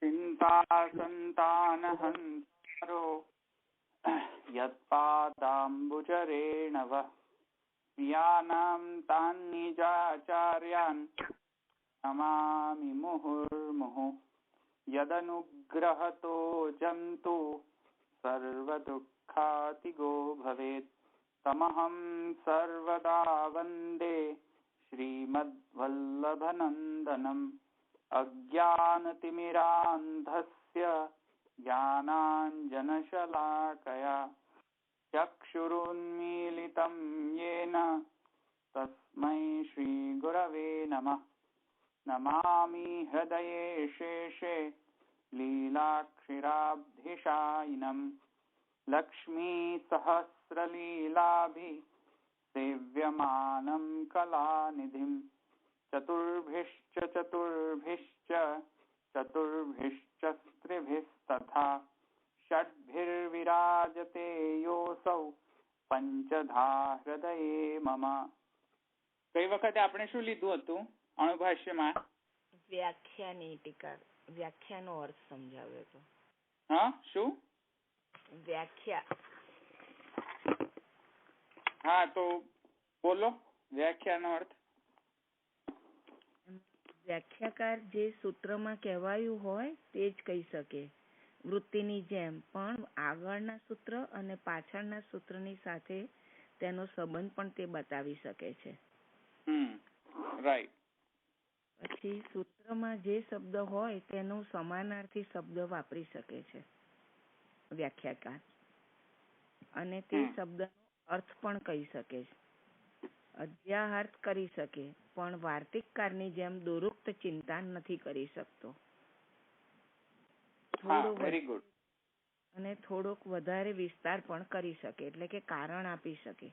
चिंता संतानहंसारो यत्पादाम्बुजरेण वः यानां तान्निजाचार्यान् नमामि मुहुर्मुहुः यदनुग्रहतो जन्तु सर्वदुःखातिगो भवेत् तमहं सर्वदा वन्दे श्रीमद्वल्लभनन्दनम् अज्ञानतिमिरान्धस्य ज्ञानाञ्जनशलाकया चक्षुरुन्मीलितं येन तस्मै श्रीगुरवे नमः। नमामि हृदये शेषे लीलाक्षिराब्धिशायिनम् लक्ष्मीसहस्रलीलाभिः सेव्यमानं कलानिधिम् चतुर्भिश्च स्त्रिभिस्तथा षड्भिर्विराजते योऽसौ पंचधा हृदये मम। गई वखते આપણે શું લીધું હતું અણુભાષ્યમાં? વ્યાખ્યાની ટીકા, વ્યાખ્યાનો અર્થ સમજાવ્યો હતો. હા, શું વ્યાખ્યા? હા, તો બોલો વ્યાખ્યાનો અર્થ. વ્યાખ્યાકાર જે સૂત્રમાં કહેવાયું હોય તે જ કહી શકે વૃત્તિની જેમ, પણ આગળના સૂત્ર અને પાછળના સૂત્રની સાથે તેનો સંબંધ પણ તે બતાવી શકે છે. રાઈટ. પછી સૂત્રમાં જે શબ્દ હોય તેનો સમાનાર્થી શબ્દ વાપરી શકે છે વ્યાખ્યાકાર, અને તે શબ્દનો અર્થ પણ કહી શકે છે. અધ્યાહાર્થ કરી શકે, પણ વાર્તિકકારની જેમ દોરુક્ત ચિંતન નથી કરી શકતો. અને થોડોક વધારે વિસ્તાર પણ કરી શકે, એટલે કે કારણ આપી શકે.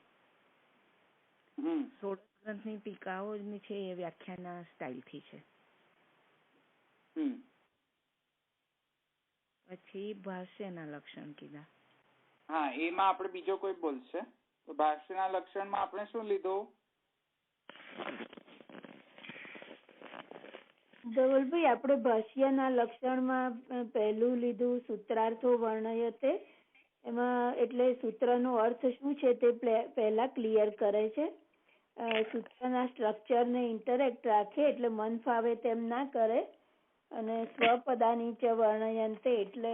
16 ગ્રંથની ટીકાઓ છે એ વ્યાખ્યાના સ્ટાઇલથી છે. પછી ભાષ્યના લક્ષણ કીધા. હા, એમાં આપણે બીજો કોઈ બોલશે તો ભાષ્યના લક્ષણમાં આપણે શું લીધું? ધવલભાઈ, આપણે ભાષ્યના લક્ષણમાં પહેલું લીધું સૂત્રાર્થો વર્ણયતે. એમાં એટલે સૂત્રનો અર્થ શું છે તે પહેલા ક્લિયર કરે છે. સૂત્રના સ્ટ્રક્ચરને ઇન્ટરેક્ટ રાખે, એટલે મન ફાવે તેમ ના કરે. અને સ્વપદાની ચ વર્ણયંતે એટલે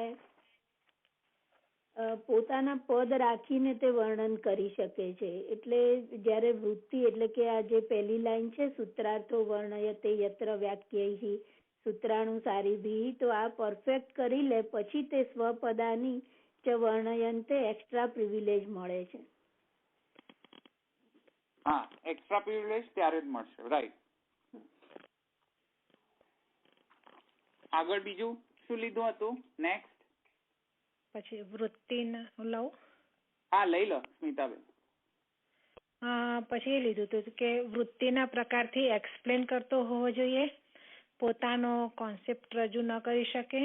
પોતાના પદ રાખીને તે વર્ણન કરી શકે છે. એટલે જ્યારે વૃત્તિ એટલે કે આ જે પહેલી લાઈન છે સૂત્રાર્થો વર્ણયતે યત્ર વ્યાખ્યૈ સૂત્રાનુસારીભિઃ, તો આ પરફેક્ટ કરી લે પછી તે સ્વપદાની ચ વર્ણયંતે એક્સ્ટ્રા પ્રિવિલેજ મળે છે. હા, એક્સ્ટ્રા પ્રિવિલેજ ત્યારે જ મળશે. રાઈટ. આગળ બીજું શું લીધું હતું? નેક્સ્ટ. પછી વૃત્તિના લઉં? હા, લઈ લો સ્મિતાબેન. પછી એ લીધું હતું કે વૃત્તિના પ્રકારથી એક્સપ્લેન કરતો હોવો જોઈએ, પોતાનો કોન્સેપ્ટ રજૂ ન કરી શકે.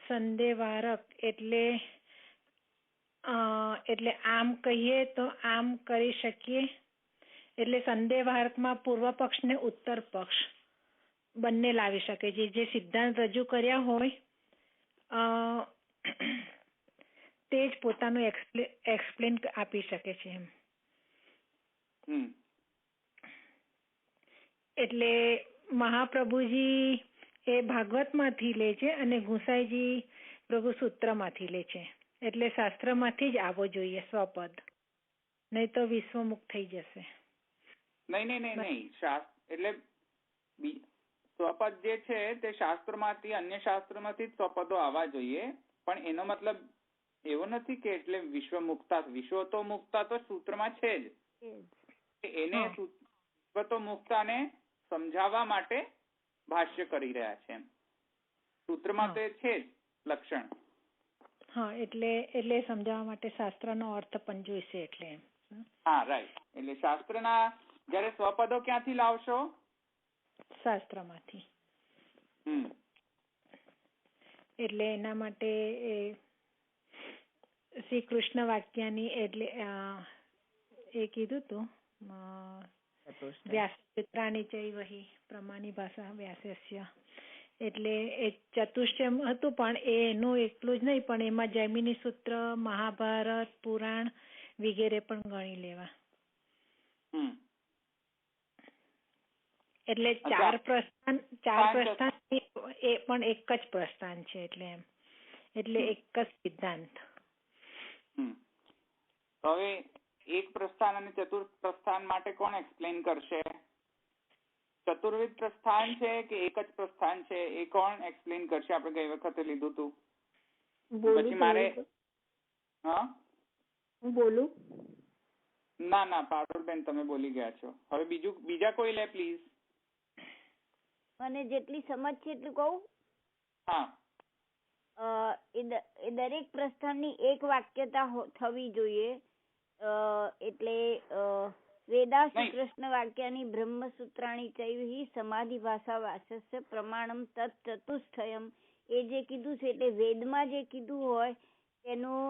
સંદેહવારક એટલે આમ કહીએ તો આમ કરી શકીએ. એટલે સંદેહવારકમાં પૂર્વ પક્ષ ને ઉત્તર પક્ષ બંને લાવી શકે છે. જે સિદ્ધાંત રજૂ કર્યા હોય તે જ પોતાનું એક્સપ્લેન આપી શકે છે એમ. એટલે મહાપ્રભુજી એ ભાગવતમાંથી લે છે અને ગુસાઈજી પ્રભુ સૂત્રમાંથી લે છે. એટલે શાસ્ત્રમાંથી જ આવવો જોઈએ સ્વપદ, નહીં તો વિશ્વમુક્ત થઈ જશે. નહીં. એટલે સ્વપદ જે છે તે શાસ્ત્રમાંથી, અન્ય શાસ્ત્રમાંથી જ સ્વપદો આવવા જોઈએ. પણ એનો મતલબ એવો નથી કે એટલે વિશ્વ તો મુક્તા તો સૂત્રમાં છે જ. એને વિશ્વ તો મુક્તાને સમજાવવા માટે ભાષ્ય કરી રહ્યા છે. સૂત્રમાં તો છે જ લક્ષણ. હા, એટલે સમજાવવા માટે શાસ્ત્રનો અર્થ પણ જોઈશે. એટલે હા, રાઈટ. એટલે શાસ્ત્રના જયારે સ્વપદો ક્યાંથી લાવશો? શાસ્ત્રમાંથી. એટલે એના માટે શ્રી કૃષ્ણ વાક્યની એટલે એ કીધું તું વ્યાસચિત્રાણી ચૈવહી પ્રમાણી ભાષા વ્યાસસ્ય. એટલે એ ચતુષ્ટયમ હતું, પણ એનું એકલું જ નહીં, પણ એમાં જૈમિની સૂત્ર, મહાભારત, પુરાણ વગેરે પણ ગણી લેવા. એટલે ચાર પ્રસ્થાન એ પણ એક જ પ્રસ્થાન છે, એટલે એમ, એટલે એક જ સિદ્ધાંત. હવે એક પ્રસ્થાન અને ચતુર્થ પ્રસ્થાન માટે કોણ એક્સપ્લેન કરશે? ચતુર્વિધ પ્રસ્થાન છે કે એક જ પ્રસ્થાન છે, એ કોણ એક્સપ્લેન કરશે? આપણે ગઈ વખતે લીધું હતું. પછી મારે હું બોલું? ના પારુલબેન તમે બોલી ગયા છો. હવે બીજા કોઈ લે પ્લીઝ. મને જેટલી સમજ છે એટલું કહું. હા. એ દરેક પ્રસ્થાનની એક વાક્યતા થવી જોઈએ. એટલે વેદા શ્રી કૃષ્ણ વાક્યાની બ્રહ્મસૂત્રાણી ચૈવ સમાધિ ભાષા વાસસ્ય પ્રમાણમ તત્ ચતુષ્ટયમ, એ જે કીધું છે એટલે વેદમાં જે કીધું હોય એનું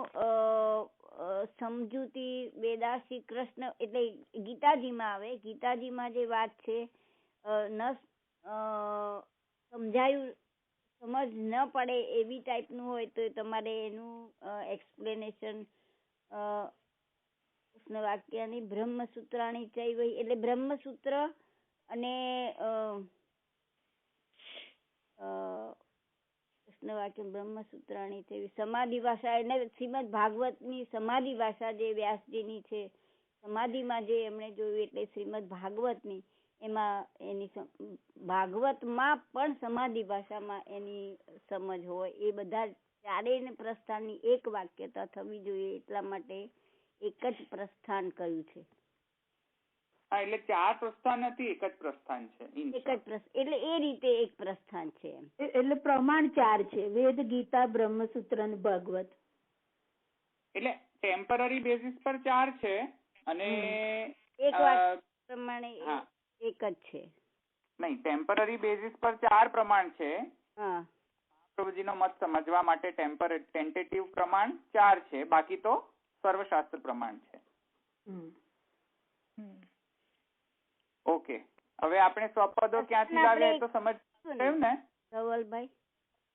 સમજૂતી વેદા શ્રી કૃષ્ણ એટલે ગીતાજીમાં આવે. ગીતાજીમાં જે વાત છે સમજાયું, સમજ ન પડે એવી ટાઈપનું હોય તો તમારે એનું એક્સપ્લેનેશન વાક્યની બ્રહ્મસૂત્રાણી ચૈવ એટલે બ્રહ્મસૂત્ર અને કૃષ્ણ વાક્ય બ્રહ્મસૂત્રાણી ચૈવ સમાધિ ભાષા એટલે શ્રીમદ ભાગવતની સમાધિ ભાષા જે વ્યાસજીની છે, સમાધિમાં જે એમણે જોયું એટલે શ્રીમદ ભાગવતની, એમાં એની ભાગવતમાં પણ સમાધિ ભાષામાં એની સમજ હોય. એ બધા ચારેય પ્રસ્થાનની એક વાક્યતા થવી જોઈએ, એટલા માટે એક જ પ્રસ્થાન કહ્યું છે. હા, એટલે ચાર પ્રસ્થાન નથી, એક જ પ્રસ્થાન છે. એક જ પ્રસ્થાન એટલે એ રીતે એક પ્રસ્થાન છે. એટલે પ્રમાણ ચાર છે: વેદ, ગીતા, બ્રહ્મસૂત્ર અને ભાગવત. એટલે ટેમ્પરરી બેસિસ પર ચાર છે અને એક વાત પ્રમાણે એક જ છે. નહીં, ટેમ્પરરી બેસિસ પર ચાર પ્રમાણ છે. હા, પ્રભુજીનો મત સમજવા માટે ટેન્ટેટિવ પ્રમાણ ચાર છે, બાકી તો સર્વશાસ્ત્ર પ્રમાણ છે. ઓકે, હવે આપણે સ્વપદો ક્યાંથી લાવ્યા તો સમજ થયું ને ધવલભાઈ?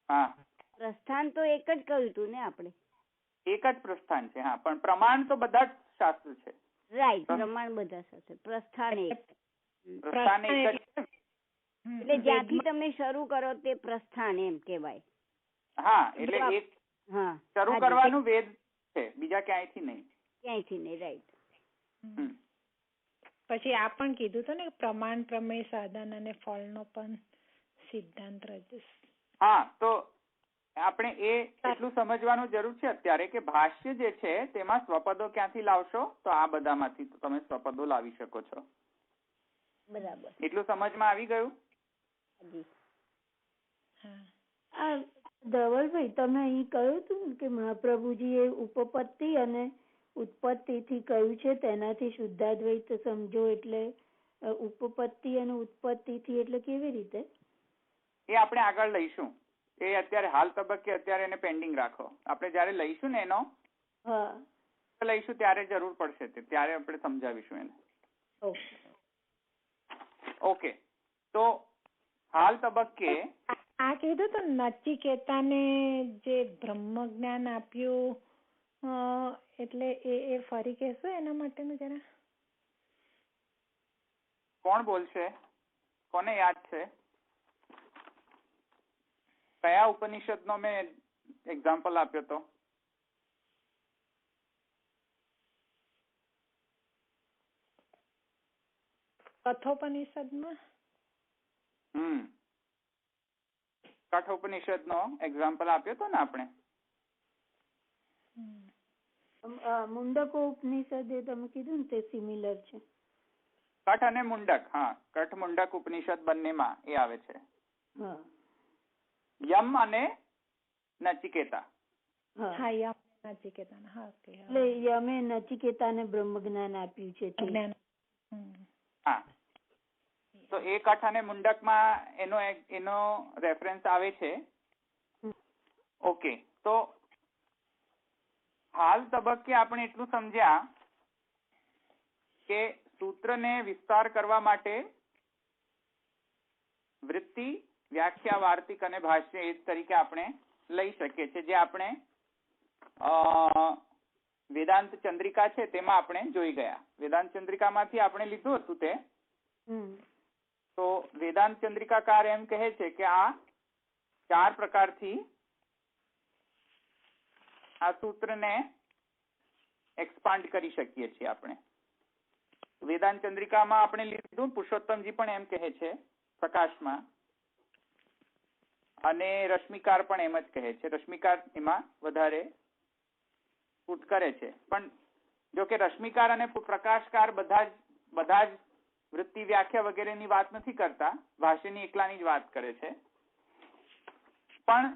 હા, પ્રસ્થાન તો એક જ કહ્યું હતું ને આપણે? એક જ પ્રસ્થાન છે. હા, પણ પ્રમાણ તો બધા જ શાસ્ત્ર છે. રાઈટ, પ્રમાણ બધા સાથે, પ્રસ્થાન એક. પ્રસ્થાન એક જ છે. એટલે જ્યાંથી તમે શરૂ કરો તે પ્રસ્થાન એમ કહેવાય. હા, એટલે એક શરૂ કરવાનું વેદ છે, બીજા ક્યાંયથી નહીં. ક્યાંયથી નહીં, રાઈટ. પછી આ પણ કીધું હતું ને પ્રમાણ, પ્રમેય, સાધન અને ફળનો પણ સિદ્ધાંત રજૂ. હા, તો આપણે એ એટલું સમજવાનું જરૂર છે અત્યારે કે ભાષ્ય જે છે તેમાં સ્વપદો ક્યાંથી લાવશો, તો આ બધામાંથી તમે સ્વપદો લાવી શકો છો. બરાબર, એટલું સમજમાં આવી ગયું? ધવલભાઈ, તમે અહીં કહ્યું હતું કે મહાપ્રભુજી એ ઉપપત્તિ અને ઉત્પત્તિ થી કહ્યું છે, તેનાથી શુદ્ધાદ્વૈત સમજો. એટલે ઉપપત્તિ અને ઉત્પત્તિ થી એટલે કેવી રીતે? એ આપણે આગળ લઈશું. એ અત્યારે હાલ તબક્કે અત્યારે એને પેન્ડિંગ રાખો. આપણે જયારે લઈશું ને એનો લઈશું ત્યારે જરૂર પડશે, ત્યારે આપણે સમજાવીશું એને. ઓકે, તો હાલ તબક્કે આ કીધું તો નચિકેતાને જે બ્રહ્મ જ્ઞાન આપ્યું, એટલે એ ફરી કહેશો એના માટેનું જરા? કોણ બોલશે? કોને યાદ છે? કયા ઉપનિષદનો મેં એક્ઝામ્પલ આપ્યો તો? કઠોપનિષદમાં. કઠોપનિષદનો એક્ઝામ્પલ આપ્યો તો ને આપણે. મુંડકો ઉપનિષદ એ તમે કીધું ને તે સિમિલર છે. કઠ અને મુંડક. હા, કઠ મુંડક ઉપનિષદ બંનેમાં એ આવે છે. યમ અને નચિકેતા. એટલે યમે નચિકેતાને બ્રહ્મ જ્ઞાન આપ્યું છે. હા, તો એ કઠ અને મુંડકમાં એનો રેફરન્સ આવે છે. ઓકે, તો હાલ તબક્કે આપણે એટલું સમજ્યા કે સૂત્રને વિસ્તાર કરવા માટે વૃત્તિ વ્યાખ્યા, વાર્તિક અને ભાષ્ય એ તરીકે આપણે લઈ શકીએ છીએ, જે આપણે વેદાંત ચંદ્રિકા છે તેમાં આપણે જોઈ ગયા. વેદાંત ચંદ્રિકામાંથી આપણે લીધું હતું તે. તો વેદાંત ચંદ્રિકાકાર એમ કહે છે કે આ 4 પ્રકારથી આ સૂત્રને એક્સપાન્ડ કરી શકીએ છીએ આપણે. વેદાંત ચંદ્રિકામાં આપણે લીધું, પુરુષોત્તમજી પણ એમ કહે છે પ્રકાશમાં, અને રશ્મિકાર પણ એમ જ કહે છે. રશ્મિકાર એમાં વધારે સૂટ કરે છે. પણ જો કે રશ્મિકાર અને પ્રકાશકાર બધા જ વૃત્તિ, વ્યાખ્યા વગેરેની વાત નથી કરતા, ભાષ્યની એકલાની જ વાત કરે છે. પણ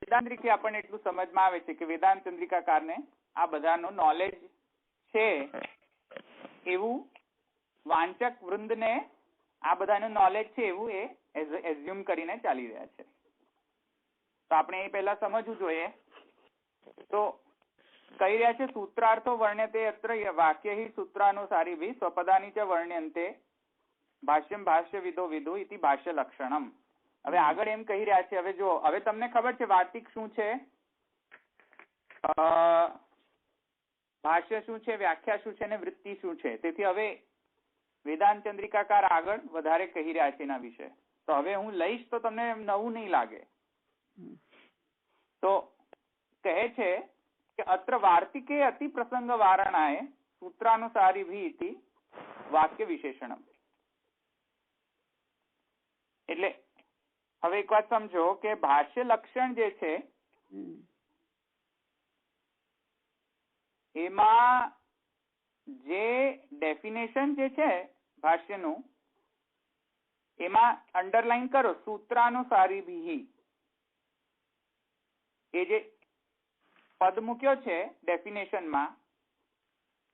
વેદાંત રીતે આપણને એટલું સમજમાં આવે છે કે વેદાંત ચંદ્રિકાકારને આ બધાનો નોલેજ છે એવું વાંચક વૃંદને આ બધાનું નોલેજ છે એવું એ એઝ્યુમ કરીને ચાલી રહ્યા છે. તો આપણે એ પહેલા સમજવું જોઈએ. તો કહી રહ્યા છે સૂત્રાર્થો વર્ણ્યતે અત્ર વાક્યૈ સૂત્રાનુસારીભિ સ્વપદાની ચ વર્ણ્યન્તે ભાષ્યમ ભાષ્યવિદો વિદુ ઇતિ ભાષ્ય લક્ષણમ. હવે આગળ એમ કહી રહ્યા છે, હવે જો હવે તમને ખબર છે વાર્તિક શું છે, ભાષ્ય શું છે, વ્યાખ્યા શું છે અને વૃત્તિ શું છે. તેથી હવે વેદાંત ચંદ્રિકાકાર આગળ વધારે કહી રહ્યા છે એના વિશે. તો હવે હું લઈશ તો તમને નવું નહીં લાગે. તો કહે છે કે અત્ર વાર્તિકે અતિ પ્રસંગ વારણાએ સૂત્રાનુસારીભિ ઇતિ વાક્ય વિશેષણમ. એટલે હવે એક વાત સમજો કે ભાષ્ય લક્ષણ જે છે એમાં જે ડેફિનેશન જે છે ભાષ્યનું, એમાં અંડરલાઈન કરો સૂત્રાનુસારીભિ. એ જે પદ મૂક્યો છે ડેફિનેશનમાં,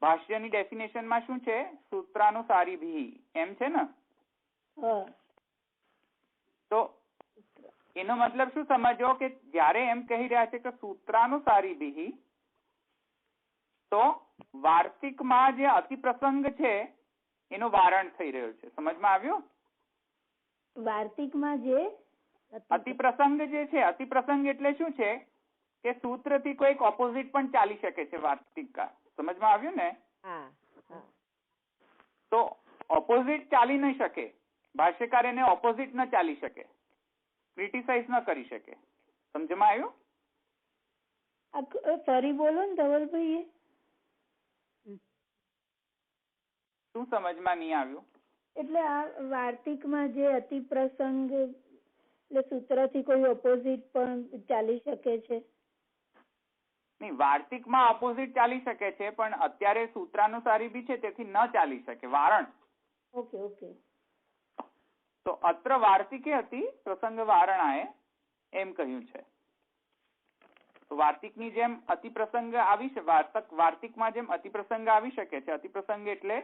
ભાષ્યની ડેફિનેશનમાં શું છે? સૂત્રાનુસારીભિ એમ છે ને. તો એનો મતલબ શું સમજો કે જ્યારે એમ કહી રહ્યા છે કે સૂત્રાનુસારીભિ, તો વાર્તિકમાં જે અતિપ્રસંગ છે એનું વારણ થઈ રહ્યું છે. સમજમાં આવ્યું? વાર્તિકમાં જે અતિપ્રસંગ જે છે, અતિપ્રસંગ એટલે શું છે કે સૂત્રથી કોઈક ઓપોઝિટ પણ ચાલી શકે છે વાર્તિકકાર. સમજમાં આવ્યું ને? તો ઓપોઝિટ ચાલી નહીં શકે, ભાષ્યકાર એને ઓપોઝિટ ન ચાલી શકે, ક્રિટિસાઇઝ ન કરી શકે. સમજમાં આવ્યું? ફરી બોલો ને ધવલભાઈ. શું સમજમાં નહીં આવ્યું? એટલે આ વાર્તિકમાં જે અતિપ્રસંગ એટલે સૂત્રથી કોઈ ઓપોઝિટ પણ ચાલી શકે છે. નહીં, વાર્તિકમાં ઓપોઝિટ ચાલી શકે છે, પણ અત્યારે સૂત્રાનુસારી બી છે તેથી ન ચાલી શકે. વારણ. ઓકે. તો અત્ર વાર્તિકે અતિ પ્રસંગ વારણાએ એમ કહ્યું છે. તો વાર્તિકની જેમ અતિપ્રસંગ આવી છે, વાર્તિકમાં જેમ અતિપ્રસંગ આવી શકે છે. અતિપ્રસંગ એટલે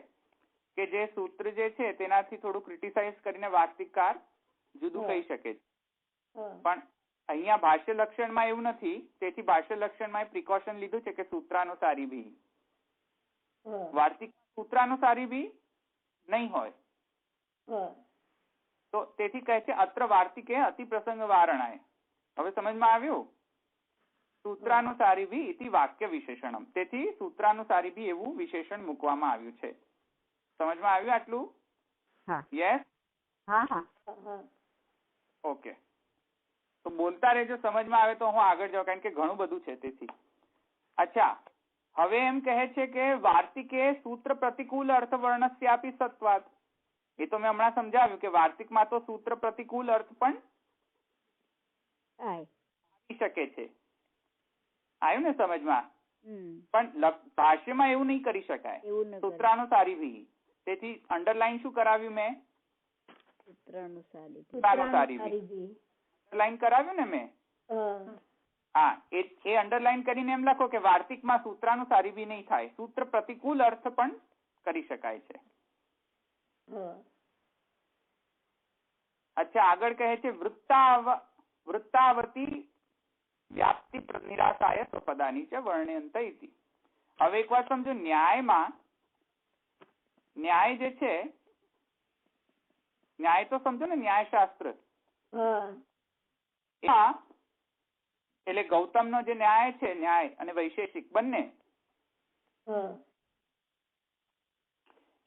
કે જે સૂત્ર જે છે તેનાથી થોડું ક્રિટિસાઇઝ કરીને વાર્તિકકાર જુદું કહી શકે છે. પણ અહીંયા ભાષ્ય લક્ષણમાં એવું નથી, તેથી ભાષ્ય લક્ષણમાં પ્રિકોશન લીધું છે કે સૂત્રાનુસારી બી. વાર્તિક સૂત્રાનુસારી બી નહીં હોય. તો તેથી કહે છે અત્ર વાર્તિકે અતિ પ્રસંગ વારણાએ. હવે સમજમાં આવ્યું? સૂત્રાનુસારી બી ઇતિ વાક્ય વિશેષણમ. તેથી સૂત્રાનુસારી બી એવું વિશેષણ મૂકવામાં આવ્યું છે. સમજમાં આવ્યું આટલું? યસ? ઓકે. તો બોલતા રહેજો, સમજમાં આવે તો હું આગળ જાઉં, કારણ કે ઘણું બધું છે તેથી. અચ્છા, હવે એમ કહે છે કે વાર્તિકે સૂત્ર પ્રતિકૂળ અર્થવર્ણસ્યાપી સત્વાત. એ તો મેં હમણાં સમજાવ્યું કે વાર્તિકમાં તો સૂત્ર પ્રતિકૂળ અર્થ પણ આવી શકે છે. આવ્યું ને સમજમાં? પણ ભાષ્યમાં એવું નહીં કરી શકાય, સૂત્રાનુસારી બી. તેથી અંડરલાઈન શું કરાવ્યું મેં? સૂત્રાનુસારી બી અંડરલાઈન કરાવ્યું ને મેં. હા, એ અંડરલાઈન કરીને એમ લખો કે વાર્તિકમાં સૂત્રાનુસારી બી નહીં થાય, સૂત્ર પ્રતિકૂળ અર્થ પણ કરી શકાય છે. અચ્છા, આગળ કહે છે વૃત્તાવતી વ્યાપ્તિ નિરાશાય સ્વપદાની ચ વર્ણયંત ઇતિ. હવે એક વાત સમજો, ન્યાયમાં ન્યાય જે છે, ન્યાય તો સમજો ને, ન્યાયશાસ્ત્ર. એટલે ગૌતમનો જે ન્યાય છે, ન્યાય અને વૈશેષિક બંને,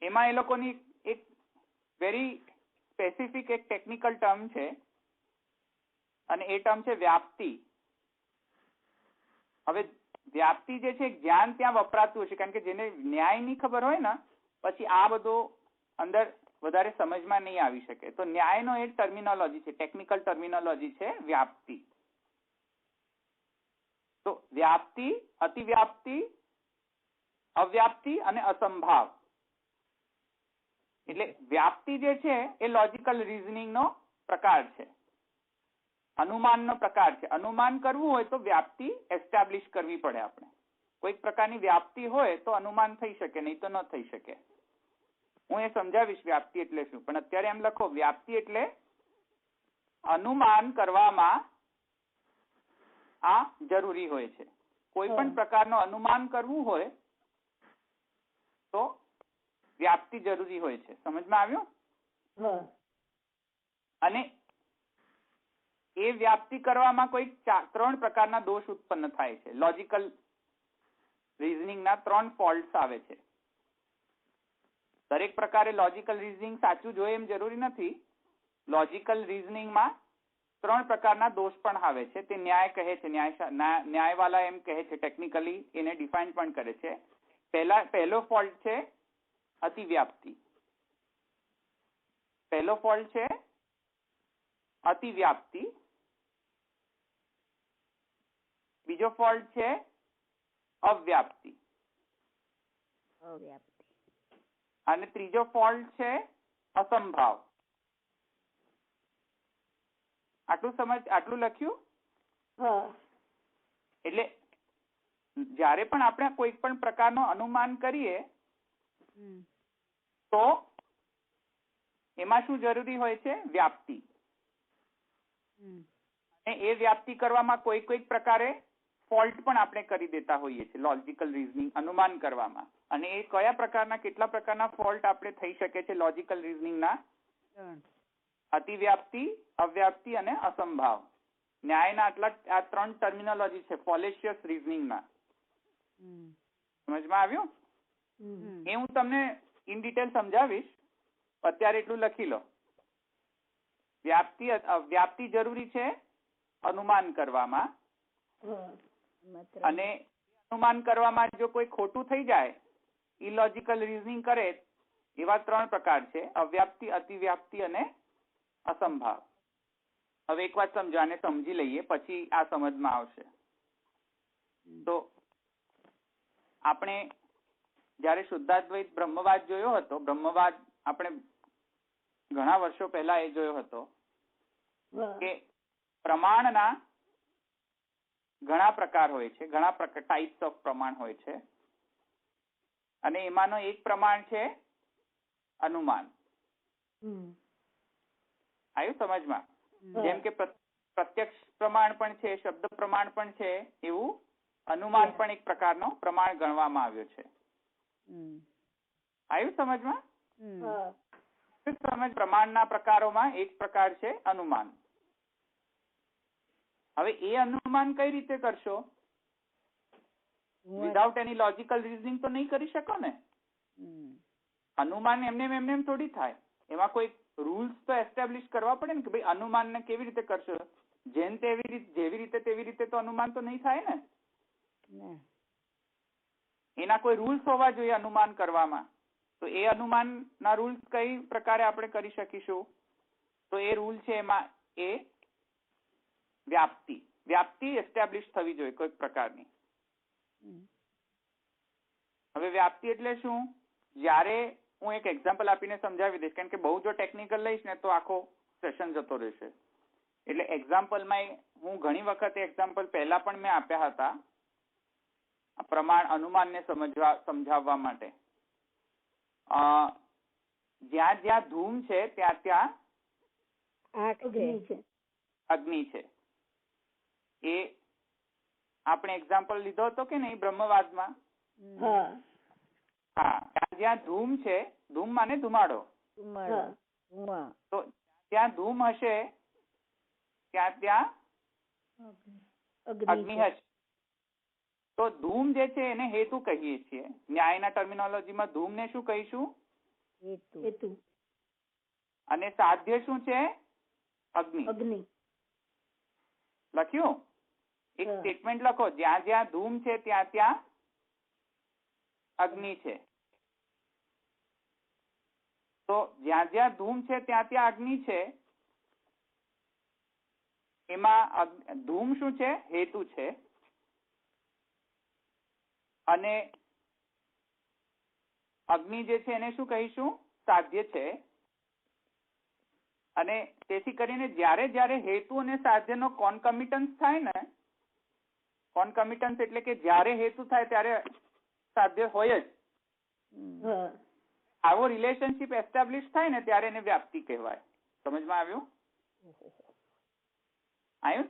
એમાં એ લોકોની એક વેરી સ્પેસિફિક એક ટેકનિકલ ટર્મ છે અને એ ટર્મ છે વ્યાપ્તિ. હવે વ્યાપ્તિ જે છે જ્ઞાન ત્યાં વપરાતું હશે, કારણ કે જેને ન્યાય ની ખબર હોય ને પછી આ બધો અંદર વધારે સમજમાં નહીં આવી શકે. તો ન્યાયનો એક ટર્મિનોલોજી છે, ટેકનિકલ ટર્મિનોલોજી છે વ્યાપ્તિ. તો વ્યાપ્તિ, અતિવ્યાપ્તિ, અવ્યાપ્તિ અને અસંભાવ. એટલે વ્યાપ્તિ જે છે એ લોજિકલ રીઝનિંગ નો પ્રકાર છે, અનુમાનનો પ્રકાર છે. અનુમાન કરવું હોય તો વ્યાપ્તિ એસ્ટાબ્લિશ કરવી પડે. આપણે કોઈક પ્રકારની વ્યાપ્તિ હોય તો અનુમાન થઈ શકે, નહીં તો ન થઈ શકે. હું એ સમજાવીશ વ્યાપ્તિ એટલે શું, પણ અત્યારે એમ લખો વ્યાપ્તિ એટલે અનુમાન કરવામાં આ જરૂરી હોય છે. કોઈ પણ પ્રકારનો અનુમાન કરવું હોય તો વ્યાપ્તિ જરૂરી હોય છે. સમજમાં આવ્યું? અને એ વ્યાપ્તિ કરવામાં કોઈ 3 પ્રકારના દોષ ઉત્પન્ન થાય છે. લોજિકલ રીઝનિંગના 3 ફોલ્ટ્સ આવે છે. દરેક પ્રકારે લોજિકલ રીઝનિંગ સાચું જોઈએ એમ જરૂરી નથી. લોજિકલ રીઝનિંગમાં 3 પ્રકારના દોષ પણ આવે છે. તે ન્યાય કહે છે, ન્યાયવાલા એમ કહે છે, ટેકનિકલી એને ડિફાઇન પણ કરે છે. પહેલો ફોલ્ટ છે અતિવ્યાપ્તિ. પહેલો ફોલ્ટ છે અતિવ્યાપ્તિ. બીજો ફોલ્ટ છે અવ્યાપ્તિ. અને ત્રીજો ફોલ્ટ છે અસંભાવ. આટલું લખ્યું? એટલે જ્યારે પણ આપણે કોઈ પણ પ્રકારનો અનુમાન કરીએ તો એમાં શું જરૂરી હોય છે? વ્યાપ્તિ. અને એ વ્યાપ્તિ કરવામાં કોઈક પ્રકારે ફોલ્ટ પણ આપણે કરી દેતા હોઈએ છીએ લોજિકલ રીઝનિંગ અનુમાન કરવામાં. અને એ કયા પ્રકારના, કેટલા પ્રકારના ફોલ્ટ આપણે થઈ શકે છે લોજિકલ રીઝનિંગના? અતિવ્યાપ્તિ, અવ્યાપ્તિ અને અસંભાવ. ન્યાયના આ 3 ટર્મિનોલોજી છે ફોલેશિયસ રીઝનિંગના. સમજમાં આવ્યું? એ હું તમને ઇન ડિટેલ સમજાવીશ. અત્યારે એટલું લખી લો. વ્યાપ્તિ જરૂરી છે અનુમાન કરવામાં, અને અનુમાન કરવામાં જો કોઈ ખોટું થઈ જાય, ઇલોજિકલ રીઝનિંગ કરે, એવા 3 પ્રકાર છે: અવ્યાપ્તિ, અતિવ્યાપ્તિ અને અસંભાવ. હવે એક વાત સમજો, આને સમજી લઈએ પછી આ સમજમાં આવશે. તો આપણે જયારે શુદ્ધાદ્વૈત બ્રહ્મવાદ જોયો હતો, બ્રહ્મવાદ આપણે ઘણા વર્ષો પહેલા એ જોયો હતો કે પ્રમાણના ઘણા પ્રકાર હોય છે, ઘણા ટાઈપ્સ ઓફ પ્રમાણ હોય છે, અને એમાંનો એક પ્રમાણ છે અનુમાન. આવ્યું સમજમાં? જેમ કે પ્રત્યક્ષ પ્રમાણ પણ છે, શબ્દ પ્રમાણ પણ છે, એવું અનુમાન પણ એક પ્રકારનો પ્રમાણ ગણવામાં આવ્યો છે. આવ્યું સમજમાં? સમજ પ્રમાણના પ્રકારોમાં એક પ્રકાર છે અનુમાન. હવે એ અનુમાન કઈ રીતે કરશો? વિધાઉટ એની લોજિકલ રીઝનિંગ તો નહીં કરી શકો ને. અનુમાન એમને થોડી થાય. એમાં કોઈ રૂલ્સ તો એસ્ટાબ્લિશ કરવા પડે ને કે ભાઈ અનુમાનને કેવી રીતે કરશો. જેવી રીતે તો અનુમાન તો નહીં થાય ને. એના કોઈ રૂલ્સ હોવા જોઈએ અનુમાન કરવામાં. તો એ અનુમાનના રૂલ્સ કઈ પ્રકારે આપણે કરી શકીશું? તો એ રૂલ છે એમાં એ વ્યાપ્તિ એસ્ટાબ્લિશ થવી જોઈએ કોઈક પ્રકારની. હવે વ્યાપ્તિ એટલે શું? જ્યારે હું એક એક્ઝામ્પલ આપીને સમજાવી દઈશ, કારણ કે બહુ જો ટેકનિકલ લઈશ ને તો આખો સેશન જતો રહેશે. એટલે એક્ઝામ્પલમાં હું ઘણી વખત એક્ઝામ્પલ પહેલા પણ મેં આપ્યા હતા પ્રમાણ અનુમાનને સમજાવવા માટે. જ્યાં જ્યાં ધૂમ છે ત્યાં ત્યાં અગ્નિ છે. એ આપણે એક્ઝામ્પલ લીધો હતો કે નહીં બ્રહ્મવાદમાં? હા, જ્યાં ધૂમ છે, ધૂમ માને ધુમાડો, તો ત્યાં ધૂમ હશે ત્યાં ત્યાં અગ્નિ અગ્નિ હશે. તો ધૂમ જે છે એને હેતુ કહીએ છીએ. ન્યાયના ટર્મિનોલોજીમાં ધૂમને શું કહીશું? હેતુ. અને સાધ્ય શું છે? અગ્નિ. અગ્નિ. લખ્યું? એક સ્ટેટમેન્ટ લખો, જ્યાં જ્યાં ધૂમ છે ત્યાં ત્યાં અગ્નિ છે. તો જ્યાં જ્યાં ધૂમ છે ત્યાં ત્યાં અગ્નિ છે. એમાં ધૂમ શું છે? હેતુ છે. અને અગ્નિ જે છે એને શું કહીશું? સાધ્ય છે. અને તેથી કરીને જ્યારે જ્યારે હેતુ અને સાધ્યનો કોન્કમિટન્સ થાય ને, કોન્કમિટન્સ એટલે કે જ્યારે હેતુ થાય ત્યારે સાધ્ય હોય જ, આવો રિલેશનશિપ એસ્ટાબ્લિશ થાય ને ત્યારે એને વ્યાપ્તિ કહેવાય. સમજમાં આવ્યું?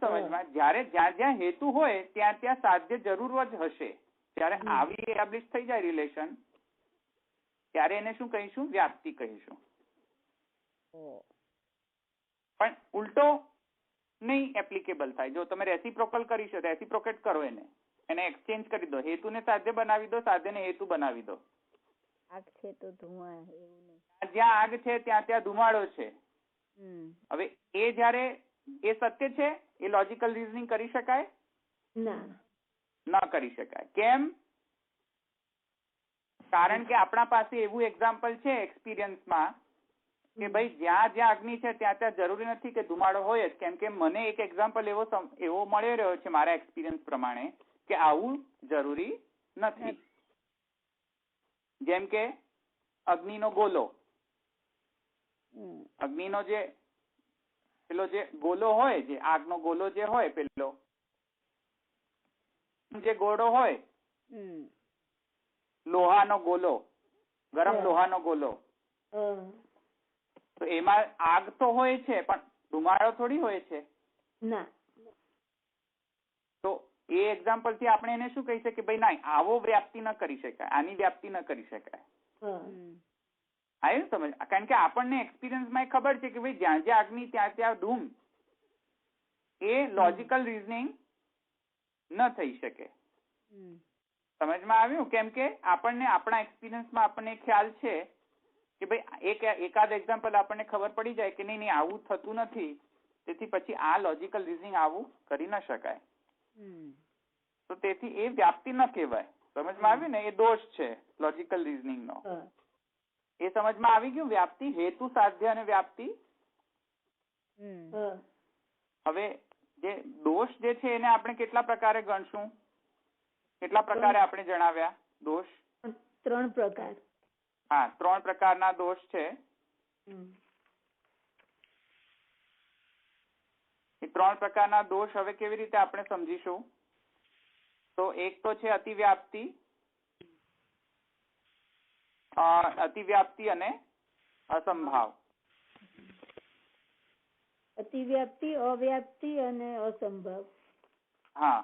સમજમાં? જ્યારે જ્યાં જ્યાં હેતુ હોય ત્યાં ત્યાં સાધ્ય જરૂર જ હશે. ત્યારે આવી એસ્ટાબ્લિશ થઈ જાય રિલેશન, ત્યારે એને શું કહીશું? વ્યાપ્તિ કહીશું. પણ ઉલટો નહીં એપ્લિકેબલ થાય. જો તમે રેસિપ્રોકલ કરી શકો, રેસિપ્રોકેટ કરો, એને એક્સચેન્જ કરી દો, હેતુને સાધ્ય બનાવી દો, સાધ્યને હેતુ બનાવી દો. આગ છે તો ધુમાડો, એવું નહીં. જ્યાં આગ છે ત્યાં ત્યાં ધુમાડો છે. હવે એ જયારે એ સત્ય છે, એ લોજિકલ રીઝનિંગ કરી શકાય? ન કરી શકાય. કેમ? કારણ કે આપણા પાસે એવું એક્ઝામ્પલ છે એક્સપિરિયન્સમાં કે ભાઈ જ્યાં જ્યાં અગ્નિ છે ત્યાં ત્યાં જરૂરી નથી કે ધુમાડો હોય જ. કેમ કે મને એક એક્ઝામ્પલ એવો મળી રહ્યો છે મારા એક્સપિરિયન્સ પ્રમાણે કે આવું જરૂરી નથી. જેમ કે અગ્નિનો ગોલો, અગ્નિનો જે પેલો જે ગોલો હોય, જે આગનો ગોલો જે હોય, પેલો જે ગોળો હોય, લોહાનો ગોલો, ગરમ લોહાનો ગોલો, તો એમાં આગ તો હોય છે પણ ધુમાડો થોડી હોય છે. તો એ એક્ઝામ્પલ થી આપણે એને શું કહી શકીએ? ભાઈ ના, આવો વ્યાપ્તિ ન કરી શકાય, આની વ્યાપ્તિ ન કરી શકાય. આવ્યું સમજ? કારણ કે આપણને એક્સપિરિયન્સમાં ખબર છે કે ભાઈ જ્યાં જ્યાં અગ્નિ ત્યાં ત્યાં ધૂમ, એ લોજિકલ રીઝનિંગ ન થઈ શકે. સમજમાં આવ્યું? કેમ કે આપણને આપણા એક્સપિરિયન્સમાં આપણને ખ્યાલ છે કે ભાઈ એકાદ એક્ઝામ્પલ આપણને ખબર પડી જાય કે નહીં આવું થતું નથી, તેથી પછી આ લોજિકલ રીઝનિંગ આવું કરી ન શકાય. તો તેથી એ વ્યાપ્તિ ન કહેવાય. સમજમાં આવ્યું ને? એ દોષ છે લોજિકલ રીઝનિંગ નો. એ સમજમાં આવી ગયું? વ્યાપ્તિ, હેતુ, સાધ્ય અને વ્યાપ્તિ. હવે જે દોષ જે છે એને આપણે કેટલા પ્રકારે ગણશું? કેટલા પ્રકારે આપણે જણાવ્યા દોષ? 3 પ્રકાર. હા, 3 પ્રકારના દોષ છે. એ 3 પ્રકારના દોષ હવે કેવી રીતે આપણે સમજીશું? તો એક તો છે અતિવ્યાપ્તિ, અને અસંભાવ. અતિવ્યાપ્તિ, અવ્યાપ્તિ અને અસંભાવ. હા.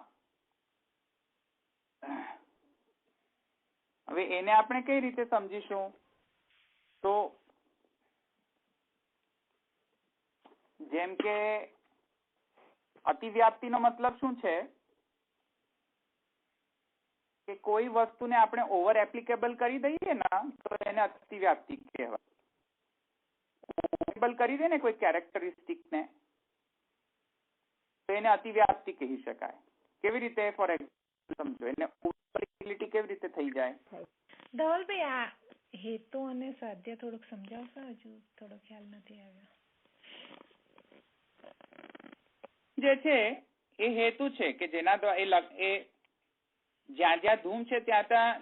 હવે એને આપણે કઈ રીતે સમજીશું? તો જેમ કે અતિવ્યાપ્તિનો મતલબ શું છે કે કોઈ વસ્તુને આપણે ઓવર એપ્લિકેબલ કરી દઈએ ને તો એને અતિવ્યાપ્તિ કહેવાય. એપ્લિકેબલ કરી દે ને કોઈ કેરેક્ટરિસ્ટિક ને તો એને અતિવ્યાપ્તિ કહી શકાય. કેવી રીતે? ફોર એક્ઝામ્પલ સમજો, એને ઓવરએપ્લિકેબિલિટી કેવી રીતે થઈ જાય? ધવલભાઈ, આ હેતુ અને સાધ્ય થોડુંક સમજાવશો? હજુ થોડો ખ્યાલ નથી આવ્યો. જે છે એ હેતુ છે કે જેના દ્વારા એ જ્યાં જ્યાં ધૂમ છે ત્યાં ત્યાં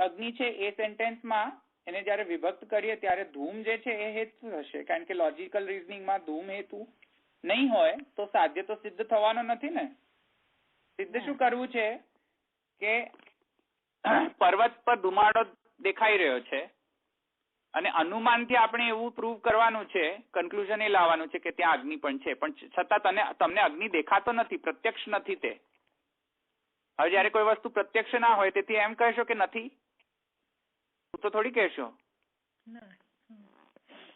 અગ્નિ છે. એ સેન્ટેન્સમાં એને જયારે વિભક્ત કરીએ ત્યારે ધૂમ જે છે એ હેતુ હશે. કારણ કે લોજિકલ રીઝનિંગમાં ધૂમ હેતુ નહીં હોય તો સાધ્ય તો સિદ્ધ થવાનો નથી ને. સિદ્ધ શું કરવું છે કે પર્વત પર ધુમાડો દેખાઈ રહ્યો છે અને અનુમાનથી આપણે એવું પ્રૂવ કરવાનું છે, કન્ક્લુઝન એ લાવવાનું છે કે ત્યાં અગ્નિ પણ છે, પણ છતાં તમને અગ્નિ દેખાતો નથી, પ્રત્યક્ષ નથી તે. હવે જયારે કોઈ વસ્તુ પ્રત્યક્ષ ના હોય તેથી એમ કહેશો કે નથી, તો થોડી કહેશો.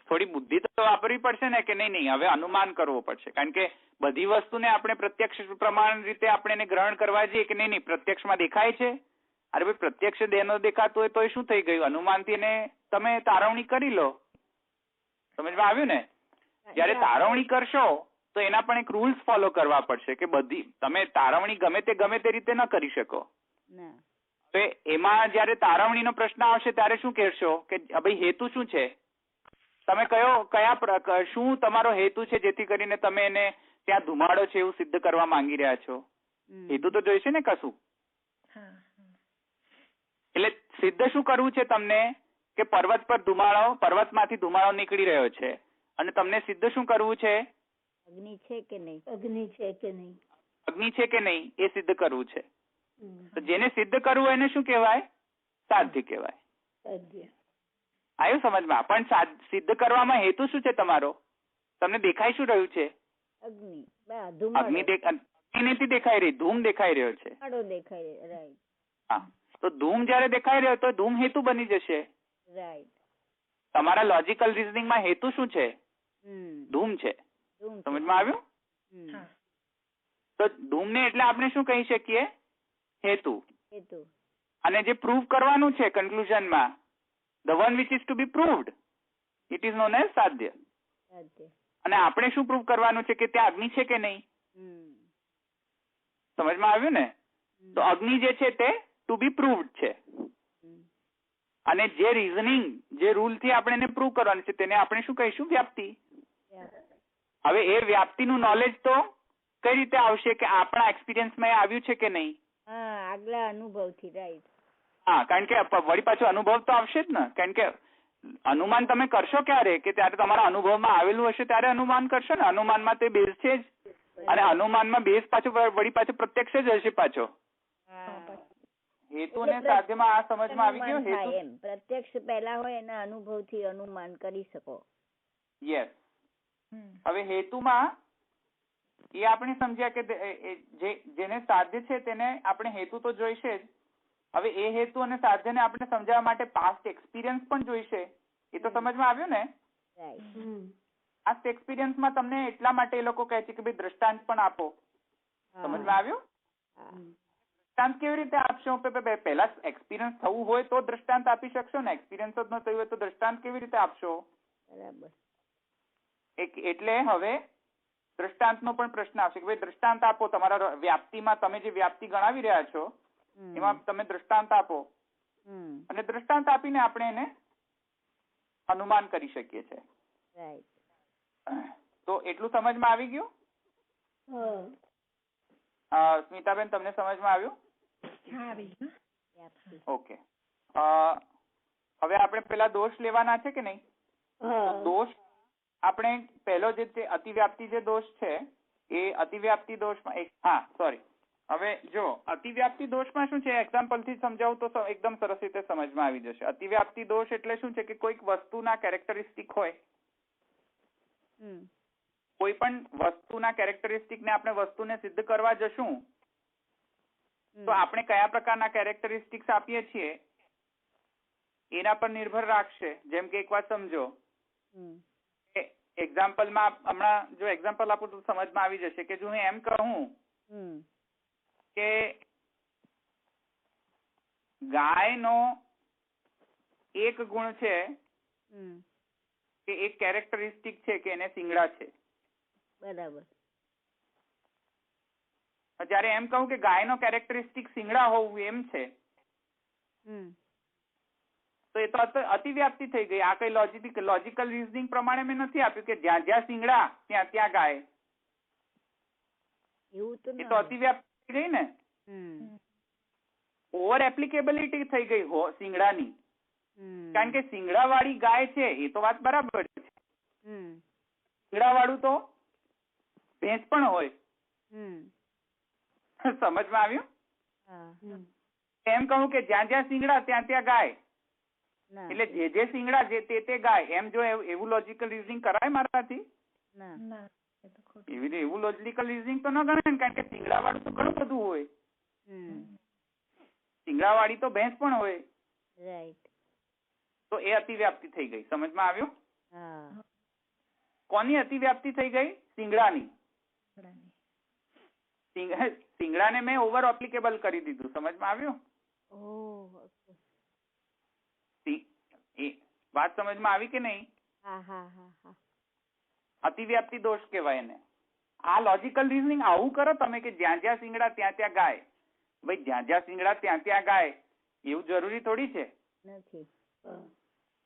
થોડી બુદ્ધિ તો વાપરવી પડશે ને કે નહીં હવે અનુમાન કરવો પડશે, કારણ કે બધી વસ્તુને આપણે પ્રત્યક્ષ પ્રમાણ રીતે આપણે એને ગ્રહણ કરવા જઈએ કે નહીં પ્રત્યક્ષમાં દેખાય છે. અરે ભાઈ પ્રત્યક્ષ દેહ નો દેખાતું હોય તો એ શું થઈ ગયું? અનુમાનથી એને તમે તારવણી કરી લો. સમજમાં આવ્યું ને? જયારે તારવણી કરશો તો એના પણ એક રૂલ્સ ફોલો કરવા પડશે કે બધી તમે તારવણી ગમે તે રીતે ન કરી શકો. તો એમાં જયારે તારવણીનો પ્રશ્ન આવશે ત્યારે શું કહેશો કે ભાઈ હેતુ શું છે? તમે કયા શું તમારો હેતુ છે જેથી કરીને તમે એને ત્યાં ધુમાડો છે એવું સિદ્ધ કરવા માંગી રહ્યા છો? હેતુ તો જોઈશે ને કશું. એટલે સિદ્ધ શું કરવું છે તમને કે પર્વતમાંથી ધુમાડો નીકળી રહ્યો છે અને તમને સિદ્ધ શું કરવું છે? અગ્નિ છે કે નહીં એ સિદ્ધ કરવું છે. તો જેને સિદ્ધ કરવું એને શું કહેવાય? સાધ્ય કહેવાય. આવ્યું સમજમાં? પણ સિદ્ધ કરવામાં હેતુ શું છે તમારો? તમને દેખાઈ શું રહ્યું છે? અગ્નિ નથી દેખાઈ રહી, ધૂમ દેખાઈ રહ્યો છે. હા, તો ધૂમ જયારે દેખાઈ રહ્યો તો ધૂમ હેતુ બની જશે. તમારા લોજિકલ રીઝનિંગમાં હેતુ શું છે? ધૂમ છે. સમજમાં આવ્યું? તો ધૂમ ને એટલે આપણે શું કહી શકીએ? હેતુ. અને જે પ્રૂવ કરવાનું છે કન્ક્લુઝનમાં, the one which is to be proved, it is known as સાધ્ય. અને આપણે શું પ્રૂવ કરવાનું છે કે ત્યાં અગ્નિ છે કે નહીં? સમજમાં આવ્યું ને? તો અગ્નિ જે છે તે ટુ બી પ્રૂવડ છે. અને જે રીઝનિંગ જે રૂલ થી આપણે એને પ્રૂવ કરવાનું છે તેને આપણે શું કહીશું? વ્યાપ્તિ. હવે એ વ્યાપ્તિનું નોલેજ તો કઈ રીતે આવશે કે આપણા એક્સપિરિયન્સમાં આવ્યું છે કે નહીં? આગલા અનુભવથી. રાઈટ. હા, કારણ કે વળી પાછો અનુભવ તો આવશે જ ને. કારણ કે અનુમાન તમે કરશો ક્યારે કે ત્યારે તમારા અનુભવમાં આવેલું હશે ત્યારે અનુમાન કરશો ને. અનુમાનમાં તે બેઝ છે જ, અને અનુમાનમાં બેઝ પાછો વળી પાછો પ્રત્યક્ષ જ હશે પાછો. હેતુ ને સાધ્યમાં આ સમજમાં આવી ગયો? હેતુ પ્રત્યક્ષ પહેલા હોય એના અનુભવથી અનુમાન કરી શકો. યસ. હવે હેતુમાં એ આપણે સમજ્યા કે જેને સાધ્ય છે તેને આપણે હેતુ તો જોઈશે જ. હવે એ હેતુ અને સાધ્યને આપણે સમજાવવા માટે પાસ્ટ એક્સપિરિયન્સ પણ જોઈશે. એ તો સમજમાં આવ્યું ને? પાસ્ટ એક્સપિરિયન્સમાં તમને એટલા માટે એ લોકો કહે છે કે ભાઈ દ્રષ્ટાંત પણ આપો. સમજમાં આવ્યું? દ્રષ્ટાંત કેવી રીતે આપશો? પહેલા એક્સપિરિયન્સ થવું હોય તો દ્રષ્ટાંત આપી શકશો ને. એક્સપિરિયન્સ જ ન થયું હોય તો દ્રષ્ટાંત કેવી રીતે આપશો? બરાબર. એટલે હવે દ્રષ્ટાંતનો પણ પ્રશ્ન આવશે કે ભાઈ દ્રષ્ટાંત આપો. તમારા વ્યાપ્તિમાં તમે જે વ્યાપ્તિ ગણાવી રહ્યા છો એમાં તમે દ્રષ્ટાંત આપો. અને દ્રષ્ટાંત આપીને આપણે એને અનુમાન કરી શકીએ છીએ. તો એટલું સમજમાં આવી ગયું? સ્મિતાબેન, તમને સમજમાં આવ્યું? ઓકે. હવે આપણે પેલા દોષ લેવાના છે કે નહીં? દોષ આપણે પહેલો જે અતિવ્યાપ્તિ જે દોષ છે એ અતિવ્યાપ્તિ દોષમાં હવે જો અતિવ્યાપ્તિ દોષમાં શું છે એક્ઝામ્પલ થી સમજાવું તો એકદમ સરસ રીતે સમજમાં આવી જશે. અતિવ્યાપ્તિ દોષ એટલે શું છે કે કોઈક વસ્તુના કેરેક્ટરિસ્ટિક હોય, કોઈ પણ વસ્તુના કેરેક્ટરિસ્ટિક ને આપણે વસ્તુને સિદ્ધ કરવા જશું તો આપણે કયા પ્રકારના કેરેક્ટરિસ્ટિક્સ આપીએ છીએ એના પર નિર્ભર રાખશે. જેમ કે એક વાત સમજો, એક્ઝામ્પલમાં હમણાં જો એક્ઝામ્પલ આપું તો સમજમાં આવી જશે કે જો હું એમ કહું કે ગાયનો એક ગુણ છે કે એક કેરેક્ટરિસ્ટિક છે કે એને શિંગડા છે. બરાબર. જયારે એમ કહું કે ગાયનો કેરેક્ટરિસ્ટિક શિંગડા હોવું એમ છે તો એ તો અતિવ્યાપ્તિ થઈ ગઈ. આ કઈ લોજિકલ રીઝનિંગ પ્રમાણે મેં નથી આપ્યું કે જ્યાં જ્યાં શિંગડા ત્યાં ત્યાં ગાય. એ તો અતિવ્યાપ્તિ થઈ ગઈ ને. ઓવર એપ્લિકેબિલિટી થઈ ગઈ શિંગડાની. કારણ કે શિંગડા વાળી ગાય છે એ તો વાત બરાબર છે. શિંગડા વાળું તો ભેંસ પણ હોય. સમજમાં આવ્યું? એમ કહું કે જ્યાં જ્યાં શિંગડા ત્યાં ત્યાં ગાય, એટલે જે શિંગડા તે ગાય. એમ જો એવું લોજિકલ રીઝનિંગ કરાય મારાથી? એવું લોજિકલ રીઝનિંગ તો ન ગણાય, કારણ કે શિંગડા વાળું તો ઘણું બધું હોય. શિંગડા વાળી તો ભેંસ પણ હોય. તો એ અતિવ્યાપ્તિ થઈ ગઈ. સમજમાં આવ્યું? હા. કોની અતિવ્યાપ્તિ થઈ ગઈ? શિંગડાની. શિંગડાને મેં ઓવર એપ્લિકેબલ કરી દીધું. સમજમાં આવ્યું? વાત સમજમાં આવી કે નહીં? અતિવ્યાપ્તિ દોષ કહેવાય એને. આ લોજિકલ રીઝનિંગ આવું કરો તમે કે જ્યાં જ્યાં શિંગડા ત્યાં ત્યાં ગાય. ભાઈ જ્યાં જ્યાં શિંગડા ત્યાં ત્યાં ગાય એવું જરૂરી થોડી છે. નથી.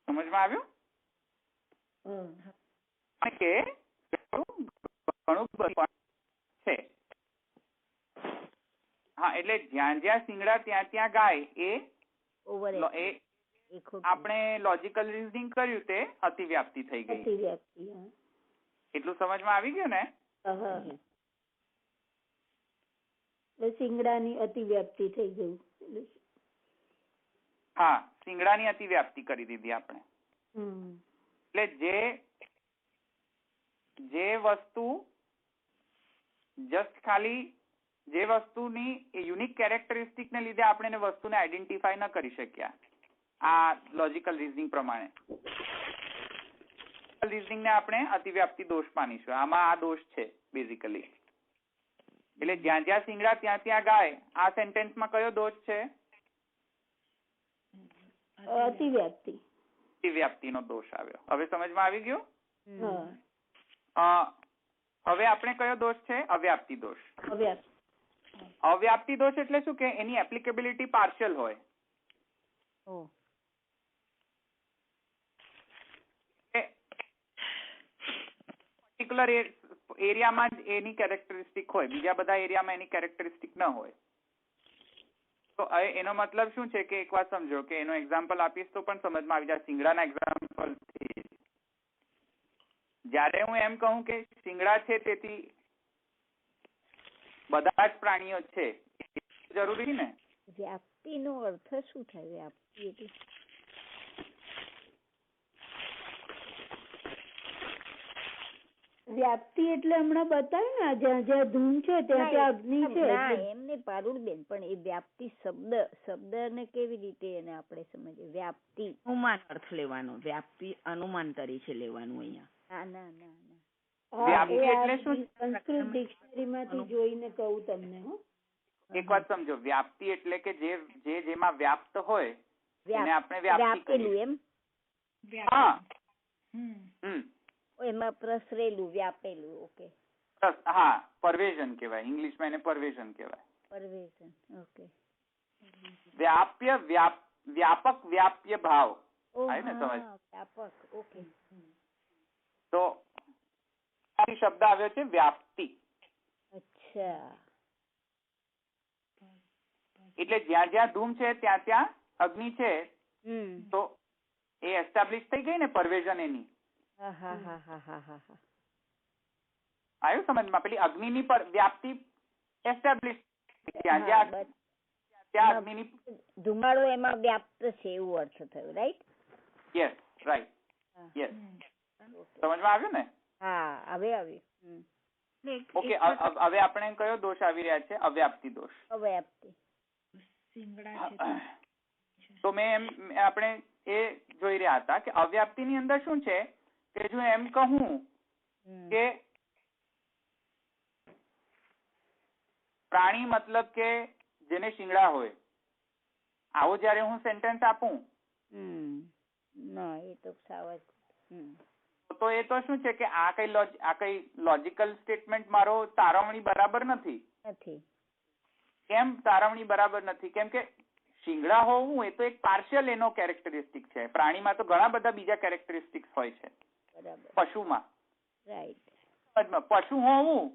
સમજમાં આવ્યું? કે ઘણું બધું છે. હા, એટલે જ્યાં જ્યાં શિંગડા ત્યાં ત્યાં ગાય એ આપણે લોજિકલ રીઝનિંગ કર્યું તે અતિવ્યાપ્તિ થઈ ગઈ. એટલું સમજમાં આવી ગયું ને? શિંગડાની અતિવ્યાપ્તિ થઈ ગઈ. હા, શિંગડાની અતિવ્યાપ્તિ કરી દીધી આપણે. એટલે જે વસ્તુ જસ્ટ ખાલી જે વસ્તુની યુનિક કેરેક્ટરિસ્ટિક ને લીધે આપણે વસ્તુને આઈડેન્ટિફાય ન કરી શક્યા આ લોજિકલ રીઝનિંગ પ્રમાણે, રીઝનિંગ ને આપણે અતિવ્યાપ્તિ દોષ માનીશું. આમાં આ દોષ છે બેઝિકલી. એટલે જ્યાં જ્યાં શિંગડા ત્યાં ત્યાં ગાય, આ સેન્ટેન્સમાં કયો દોષ છે? અતિવ્યાપ્તિ. અતિવ્યાપ્તિનો દોષ આવ્યો. હવે સમજમાં આવી ગયું? હવે આપણે કયો દોષ છે? અવ્યાપ્તિ દોષ. અવ્યાપ્તિ દોષ એટલે શું કે એની એપ્લિકેબિલિટી પાર્શિયલ હોય. પર્ટિક્યુલર એરિયામાં જ એની કેરેક્ટરિસ્ટિક હોય, બીજા બધા એરિયામાં એની કેરેક્ટરિસ્ટિક ન હોય. તો એનો મતલબ શું છે કે એક વાત સમજો કે એનો એક્ઝામ્પલ આપીશ તો પણ સમજમાં આવી જાય. શિંગડાના એક્ઝામ્પલ જયારે હું એમ કહું કે શિંગડા છે તેથી બધા જ પ્રાણીઓ છે જરૂરી ને? વ્યાપ્તિનો અર્થ શું થાય? વ્યાપ્તિ એટલે વ્યાપ્તિ એટલે હમણાં બતાવ્યું ને જ્યાં જ્યાં ધૂમ છે ત્યાં ત્યાં અગ્નિ છે. એમને પારુલબેન, પણ એ વ્યાપ્તિ શબ્દ ને કેવી રીતે એને આપણે સમજીએ? વ્યાપ્તિ અનુમાન અર્થ લેવાનો. વ્યાપ્તિ અનુમાન તરીકે લેવાનું અહીંયા. ના. વ્યાપ્તિ એટલે શું? સંસ્કૃત ડિક્શનરીમાંથી જોઈને કહું તમને. એક વાત સમજો, વ્યાપ્તિ એટલે કે જે જેમાં વ્યાપ્ત હોય એને આપણે વ્યાપ્તિ કહીએ. એમ? હા. એમાં પ્રસરેલું, વ્યાપેલું. ઓકે. હા, પરવેઝન કહેવાય. ઇંગ્લિશમાં એને પરવેઝન કહેવાય. પરવેઝન. ઓકે. વ્યાપ્ય વ્યાપક વ્યાપ્ય ભાવ. આય ને સમજ? વ્યાપક. ઓકે. તો શબ્દ આવ્યો છે વ્યાપ્તિ. અચ્છા. એટલે જ્યાં જ્યાં ધૂમ છે ત્યાં ત્યાં અગ્નિ છે તો એ એસ્ટાબ્લિશ થઈ ગઈ ને પરવેઝન એની. આવ્યું સમજમાં? પેલી અગ્નિની વ્યાપ્તિ એસ્ટાબ્લિશ ત્યાં ત્યાં અગ્નિની ધુમાડો એમાં વ્યાપ્ત છે એવું અર્થ થયો. રાઈટ? Yes, right. યસ. સમજમાં આવ્યું ને? હા, હવે આવ્યું. ઓકે. હવે આપણે કયો દોષ આવી રહ્યા છે? અવ્યાપ્તિ દોષ. અવ્યાપ્તિ. તો આપણે એ જોઈ રહ્યા હતા કે અવ્યાપ્તિ ની અંદર શું છે કે જો એમ કહું કે પ્રાણી મતલબ કે જેને શિંગડા હોય, આવો જયારે હું સેન્ટેન્સ આપું ના, એ તો સાવ તો એ તો શું છે કે આ કઈ લોજિકલ સ્ટેટમેન્ટ મારો તારવણી બરાબર નથી. કેમ તારવણી બરાબર નથી? કેમ કે શિંગડા હોવું એ તો એક પાર્શિયલ એનો કેરેક્ટરિસ્ટિક છે. પ્રાણીમાં તો ઘણા બધા બીજા કેરેક્ટરિસ્ટિક્સ હોય છે. પશુમાં પશુ હોવું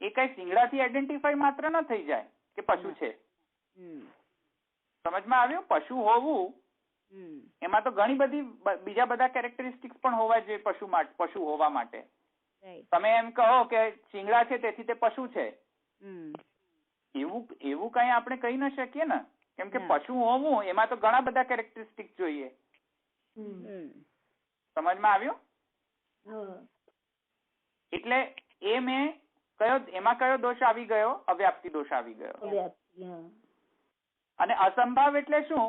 એ કઈ શિંગડાથી આઈડેન્ટિફાઈ માત્ર ન થઈ જાય કે પશુ છે. સમજમાં આવ્યું? પશુ હોવું એમાં તો ઘણી બધી બીજા બધા કેરેક્ટરિસ્ટિક્સ પણ હોવા જોઈએ પશુ હોવા માટે. તમે એમ કહો કે શિંગડા છે તેથી તે પશુ છે, એવું કઈ આપણે કહી ન શકીએ ને. કેમ કે પશુ હોવું એમાં તો ઘણા બધા કેરેક્ટરિસ્ટિક જોઈએ. સમજમાં આવ્યું? એટલે એમાં કયો દોષ આવી ગયો? અવ્યાપ્તિ દોષ આવી ગયો. અને અસંભાવ એટલે શું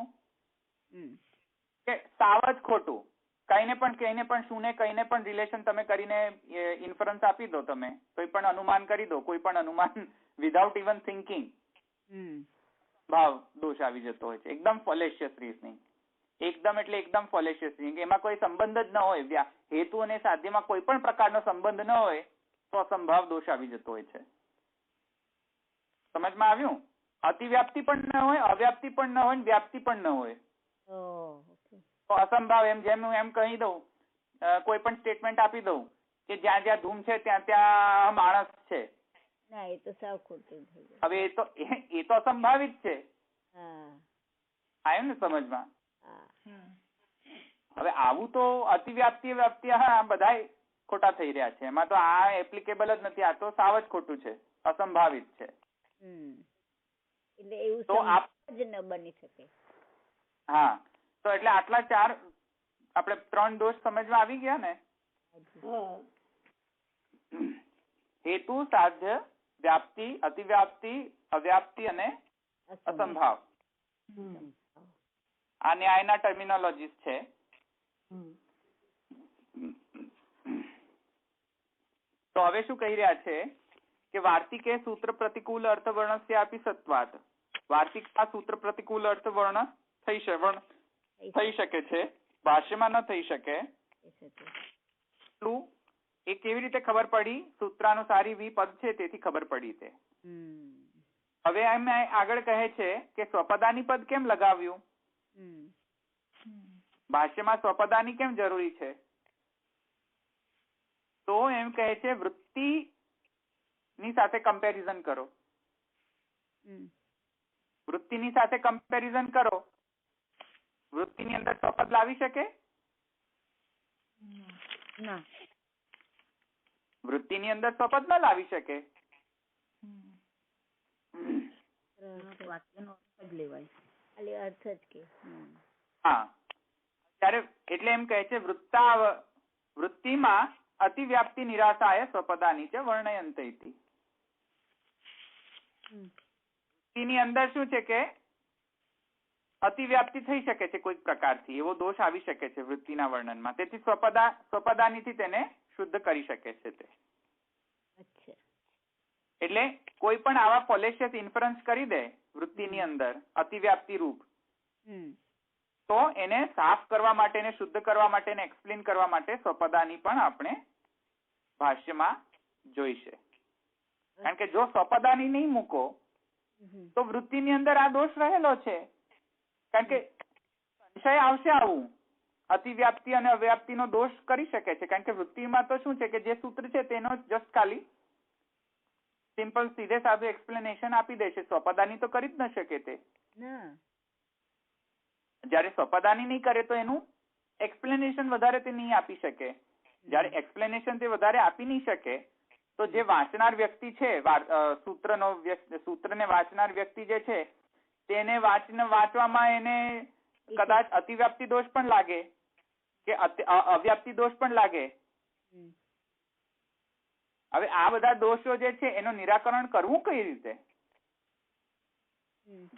કે સાવ જ ખોટું. કઈને પણ શું ને કઈને પણ રિલેશન તમે કરીને ઇન્ફરન્સ આપી દો, તમે કોઈ પણ અનુમાન કરી દો, કોઈ પણ અનુમાન વિધાઉટ ઇવન થિંકિંગ, ભાવ દોષ આવી જતો હોય છે. એકદમ ફોલેશિયસ રીઝનિંગ, એકદમ ફોલેશિયસ રીઝનિંગ, એમાં કોઈ સંબંધ જ ન હોય, હેતુ અને સાધ્યમાં કોઈ પણ પ્રકારનો સંબંધ ન હોય તો અસંભાવ દોષ આવી જતો હોય છે. સમજમાં આવ્યું? અતિવ્યાપ્તિ પણ ન હોય, અવ્યાપ્તિ પણ ન હોય, વ્યાપ્તિ પણ ન હોય તો અસંભાવ. જેમ હું એમ કહી દઉં, કોઈ પણ સ્ટેટમેન્ટ આપી દઉં કે જ્યાં જ્યાં ધૂમ છે ત્યાં ત્યાં માણસ છે, ના એ તો સાવ ખોટું થઈ ગયું. હવે એ તો અસંભાવિત છે. આવ્યું ને સમજમાં? હવે આવું તો અતિવ્યાપ્તિ વ્યાપ્તિ હા બધા ખોટા થઈ રહ્યા છે. એમાં તો આ એપ્લિકેબલ જ નથી, આ તો સાવ જ ખોટું છે, અસંભાવિત છે. એટલે એવું તો જ ન બની શકે. હા, તો એટલે આટલા 4 આપણે 3 દોષ સમજમાં આવી ગયા ને? હેતુ, સાધ્ય, વ્યાપ્તિ, અતિવ્યાપ્તિ, અવ્યાપ્તિ અને અસંભાવ. આ ન્યાયના ટર્મિનોલોજીસ છે. તો હવે શું કહી રહ્યા છે કે વાર્તિકે સૂત્ર પ્રતિકૂળ અર્થવર્ણસ્યાપી સત્વાત. વાર્તિકમાં સૂત્ર પ્રતિકૂળ અર્થવર્ણ થઈ શકે છે, ભાષ્યમાં ન થઈ શકે. એ કેવી રીતે ખબર પડી? સૂત્રાનુસારી વિપદ છે તેથી ખબર પડી તે. હવે એમ આગળ કહે છે કે સ્વપદાની પદ કેમ લગાવ્યું? ભાષ્યમાં સ્વપદાની કેમ જરૂરી છે? તો એમ કહે છે વૃત્તિ ની સાથે કમ્પેરિઝન કરો. વૃત્તિની સાથે કમ્પેરિઝન કરો. વૃત્તિની અંદર સ્વપદ લાવી શકે? ના. વૃત્તિની અંદર સ્વપદ ન લાવી શકે. વાક્યનો અર્થ જ લેવાય, ખાલી અર્થ જ કે. હા, ત્યારે એટલે એમ કહે છે વૃત્તિમાં અતિવ્યાપ્તિ નિરાશાય સ્વપદાની છે વર્ણયંત ઇતિ. વૃત્તિની અંદર શું છે કે અતિવ્યાપ્તિ થઈ શકે છે કોઈક પ્રકારથી, એવો દોષ આવી શકે છે વૃત્તિના વર્ણનમાં. તેથી સ્વપદાનીથી તેને શુદ્ધ કરી શકે છે તે. એટલે કોઈ પણ આવા ફોલેશિયસ ઇન્ફરન્સ કરી દે વૃત્તિની અંદર અતિવ્યાપ્તિ રૂપ, તો એને સાફ કરવા માટે, એને શુદ્ધ કરવા માટે, એને એક્સપ્લેન કરવા માટે સ્વપદાની પણ આપણે ભાષ્યમાં જોઈશે. કારણ કે જો સ્વપદાની નહીં મૂકો તો વૃત્તિની અંદર આ દોષ રહેલો છે. કારણ કે સંશય આવશે, આવું અતિવ્યાપ્તિ અને અવ્યાપ્તિનો દોષ કરી શકે છે. કારણ કે વૃત્તિમાં તો શું છે કે જે સૂત્ર છે તેનો જસ્ટ ખાલી સિમ્પલ સીધે સાધું એક્સપ્લેનેશન આપી દેશે. સ્વપદાની તો કરી જ ન શકે તે. જયારે સ્વપદાની નહીં કરે તો એનું એક્સપ્લેનેશન વધારે તે નહીં આપી શકે. જયારે એક્સપ્લેનેશન તે વધારે આપી નહીં શકે તો જે વાંચનાર વ્યક્તિ છે, સૂત્રને વાંચનાર વ્યક્તિ જે છે તેને વાંચવામાં એને કદાચ અતિવ્યાપ્તિ દોષ પણ લાગે કે અવ્યાપ્તિ દોષ પણ લાગે. હવે આ બધા દોષો જે છે એનું નિરાકરણ કરવું કઈ રીતે?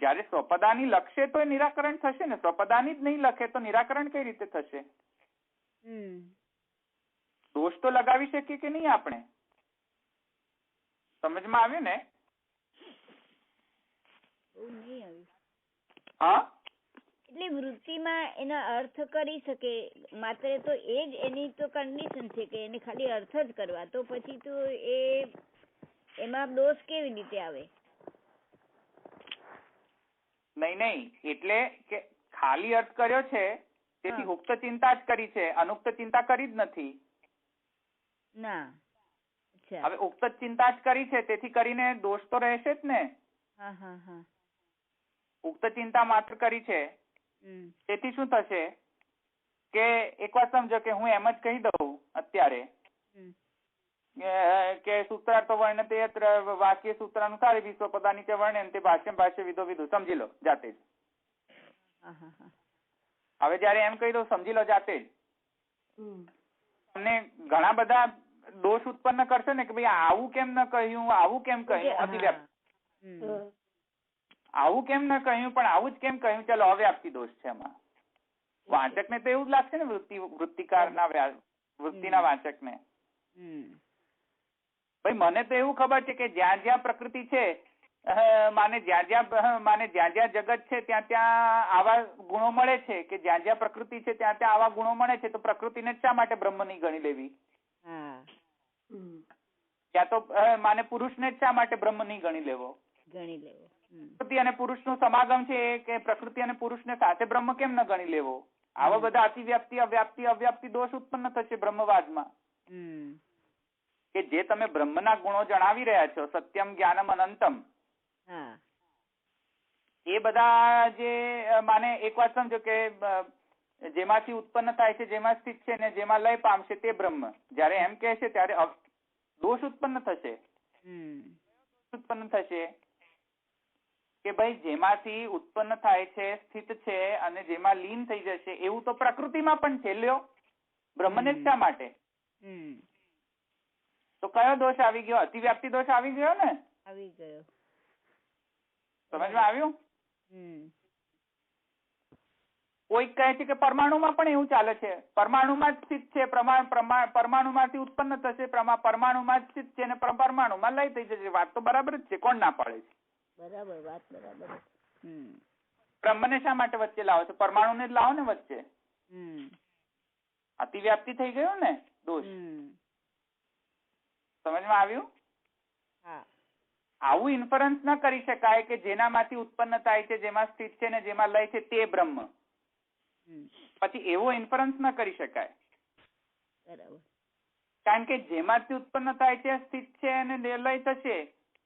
જયારે સ્વપદાની લખશે તો એ નિરાકરણ થશે ને. સ્વપદાની જ નહીં લખે તો નિરાકરણ કઈ રીતે થશે? દોષ તો લગાવી શકીએ કે નહીં આપણે? સમજમાં આવ્યું ને? હા, એટલે વૃત્તિમાં એના અર્થ કરી શકે માત્ર, તો એ જ એની તો કન્ડિશન છે કે એને ખાલી અર્થ જ કરવા. તો પછી તો એમાં દોષ કેવી રીતે આવે? નહીં, એટલે કે ખાલી અર્થ કર્યો છે તેથી ઉક્ત ચિંતા જ કરી છે, અનુક્ત ચિંતા કરી જ નથી. ના. હવે ઉક્ત ચિંતા જ કરી છે તેથી કરીને દોષ તો રહેશે જ ને. ઉક્ત ચિંતા માત્ર કરી છે તેથી શું થશે કે એક વાત સમજો કે હું એમ જ કહી દઉં અત્યારે કે સૂત્રાર્થ વર્ણતે યત્ર વાક્ય સૂત્રાનુસાર વિશ્વપદાની તે વર્ણયંતે ભાષ્યમ ભાષ્ય વિદો વિદુ. સમજી લો જાતે જ. હવે જયારે એમ કહી દઉં સમજી લો જાતે જ, તમને ઘણા બધા દોષ ઉત્પન્ન કરશે ને કે ભાઈ આવું કેમ ન કહ્યું, આવું કેમ કહ્યું, અતિવ્યાપ્તિ, આવું કેમ ન કહ્યું પણ આવું જ કેમ કહ્યું, ચાલો અવ્યાપ્તિ દોષ છે એમાં. વાચકને તો એવું જ લાગશે ને, વૃત્તિકારના વૃત્તિના વાચકને. ભાઈ મને તો એવું ખબર છે કે જ્યાં જ્યાં પ્રકૃતિ છે, માને જ્યાં જ્યાં જગત છે ત્યાં ત્યાં આવા ગુણો મળે છે, કે જ્યાં જ્યાં પ્રકૃતિ છે ત્યાં ત્યાં આવા ગુણો મળે છે, તો પ્રકૃતિને શા માટે બ્રહ્મ નહીં ગણી લેવી? ત્યાં તો માને પુરુષને જ શા માટે બ્રહ્મ નહીં ગણી લેવો? પ્રકૃતિ અને પુરુષનું સમાગમ છે, કે પ્રકૃતિ અને પુરુષને સાથે બ્રહ્મ કેમ ન ગણી લેવો? આવા બધા અતિવ્યાપ્તિ અવ્યાપ્તિ દોષ ઉત્પન્ન થશે બ્રહ્મવાદમાં. કે જે તમે બ્રહ્મના ગુણો જણાવી રહ્યા છો, સત્યમ જ્ઞાનમ અનંતમ, એ બધા જે માને એક વાત સમજો કે જેમાંથી ઉત્પન્ન થાય છે, જેમાં સ્થિત છે ને જેમાં લય પામશે તે બ્રહ્મ. જયારે એમ કહે છે ત્યારે દોષ ઉત્પન્ન થશે. ઉત્પન્ન થશે કે ભાઈ જેમાંથી ઉત્પન્ન થાય છે, સ્થિત છે અને જેમાં લીન થઈ જશે, એવું તો પ્રકૃતિમાં પણ છે. લ્યો, બ્રહ્મને શા માટે? તો કયો દોષ આવી ગયો? અતિવ્યાપ્તિ દોષ આવી ગયો ને? આવી ગયો. સમજમાં આવ્યું? કોઈક કહે છે કે પરમાણુમાં પણ એવું ચાલે છે, પરમાણુમાં જ સ્થિત છે, પરમાણુમાંથી ઉત્પન્ન થશે, પરમાણુમાં જ સ્થિત છે અને પરમાણુમાં લઈ થઈ જશે. વાત તો બરાબર જ છે, કોણ ના પાડે છે? બરાબર, વાત બરાબર. બ્રહ્મને શા માટે વચ્ચે લાવો છો? પરમાણુને જ લાવો ને વચ્ચે. અતિવ્યાપ્તિ થઈ ગયો ને દોષ. સમજમાં આવ્યું? આવું ઇન્ફરન્સ ન કરી શકાય કે જેનામાંથી ઉત્પન્ન થાય છે, જેમાં સ્થિત છે ને જેમાં લય છે તે બ્રહ્મ. પછી એવો ઇન્ફરન્સ ન કરી શકાય. બરાબર. કારણ કે જેમાંથી ઉત્પન્ન થાય છે, સ્થિત છે અને લય થશે,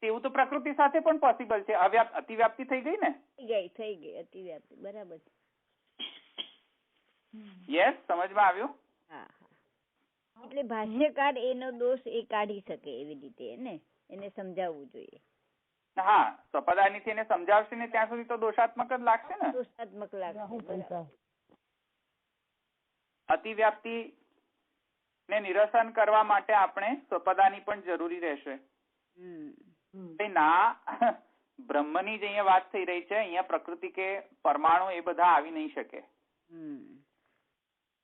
તેવું તો પ્રકૃતિ સાથે પણ પોસિબલ છે. અતિવ્યાપ્તિ થઈ ગઈ ને? થઈ ગઈ અતિવ્યાપ્તિ. બરાબર. યસ, સમજમાં આવ્યું? એટલે ભાષ્યકાર એનો દોષ એ કાઢી શકે એવી રીતે ને એને સમજાવવું જોઈએ. હા, સ્વપદાનીથી એને સમજાવશે ને ત્યાં સુધી તો દોષાત્મક જ લાગશે ને. દોષાત્મક લાગશે. અતિવ્યાપ્તિ ને નિરસન કરવા માટે આપણે સ્વપદાની પણ જરૂરી રહેશે. ના, બ્રહ્મની જ અહીંયા વાત થઈ રહી છે, અહીંયા પ્રકૃતિ કે પરમાણુ એ બધા આવી નહીં શકે.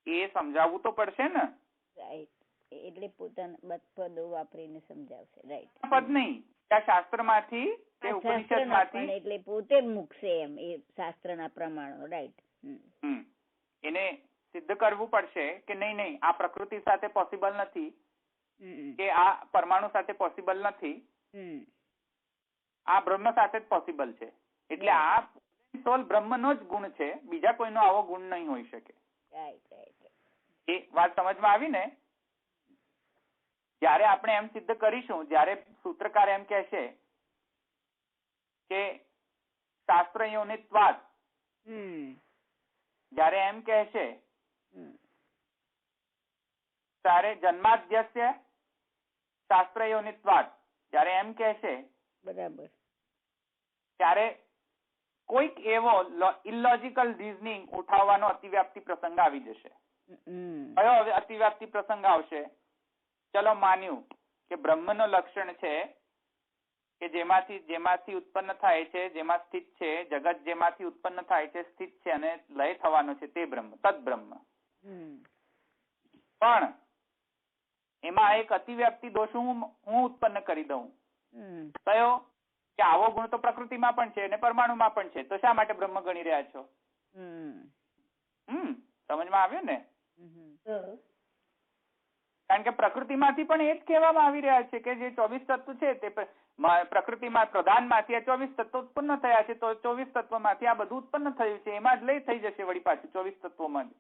એ સમજાવવું તો પડશે ને. રાઈટ. એટલે પોતાના પદો વાપરીને સમજાવશે. રાઈટ. પદ નહીં, ત્યાં શાસ્ત્રમાંથી કે ઉપનિષદમાંથી, એટલે પોતે મૂકશે એમ એ શાસ્ત્રના પ્રમાણો. રાઈટ. એને સિદ્ધ કરવું પડશે કે નહીં, આ પ્રકૃતિ સાથે પોસિબલ નથી, કે આ પરમાણુ સાથે પોસિબલ નથી, આ બ્રહ્મ સાથે જ પોસિબલ છે. એટલે આ સોલ બ્રહ્મનો જ ગુણ છે, બીજા કોઈનો આવો ગુણ નહીં હોઈ શકે. એ વાત સમજમાં આવી ને? જયારે આપણે એમ સિદ્ધ કરીશું, જયારે સૂત્રકાર એમ કહેશે કે શાસ્ત્ર યોનિત્વાદ, જયારે એમ કહેશે ત્યારે જન્માદ્યસ્ય શાસ્ત્ર યોનિત્વાદ, જયારે એમ કહેશે, બરાબર, ત્યારે કોઈક એવો ઇલોજિકલ રીઝનિંગ ઉઠાવવાનો અતિવ્યાપ્તિ પ્રસંગ આવી જશે. કયો અતિવ્યાપ્તિ પ્રસંગ આવશે? ચલો માન્યું કે બ્રહ્મનો લક્ષણ છે કે જેમાંથી ઉત્પન્ન થાય છે, જેમાં સ્થિત છે, જગત જેમાંથી ઉત્પન્ન થાય છે, સ્થિત છે અને લય થવાનો છે તે બ્રહ્મ, તદ બ્રહ્મ. પણ એમાં એક અતિવ્યાપ્તિ દોષ હું ઉત્પન્ન કરી દઉં. કયો? કે આવો ગુણ તો પ્રકૃતિમાં પણ છે અને પરમાણુમાં પણ છે, તો શા માટે બ્રહ્મ ગણી રહ્યા છો? સમજમાં આવ્યું ને? કારણ કે પ્રકૃતિમાંથી પણ એ જ કહેવામાં આવી રહ્યા છે કે જે 24 તત્વ છે તે પ્રકૃતિમાં પ્રધાનમાંથી આ 24 તત્વો ઉત્પન્ન થયા છે, તો 24 તત્વમાંથી આ બધું ઉત્પન્ન થયું છે, એમાં જ લય થઈ જશે. વળી પાછું 24 તત્વોમાં જ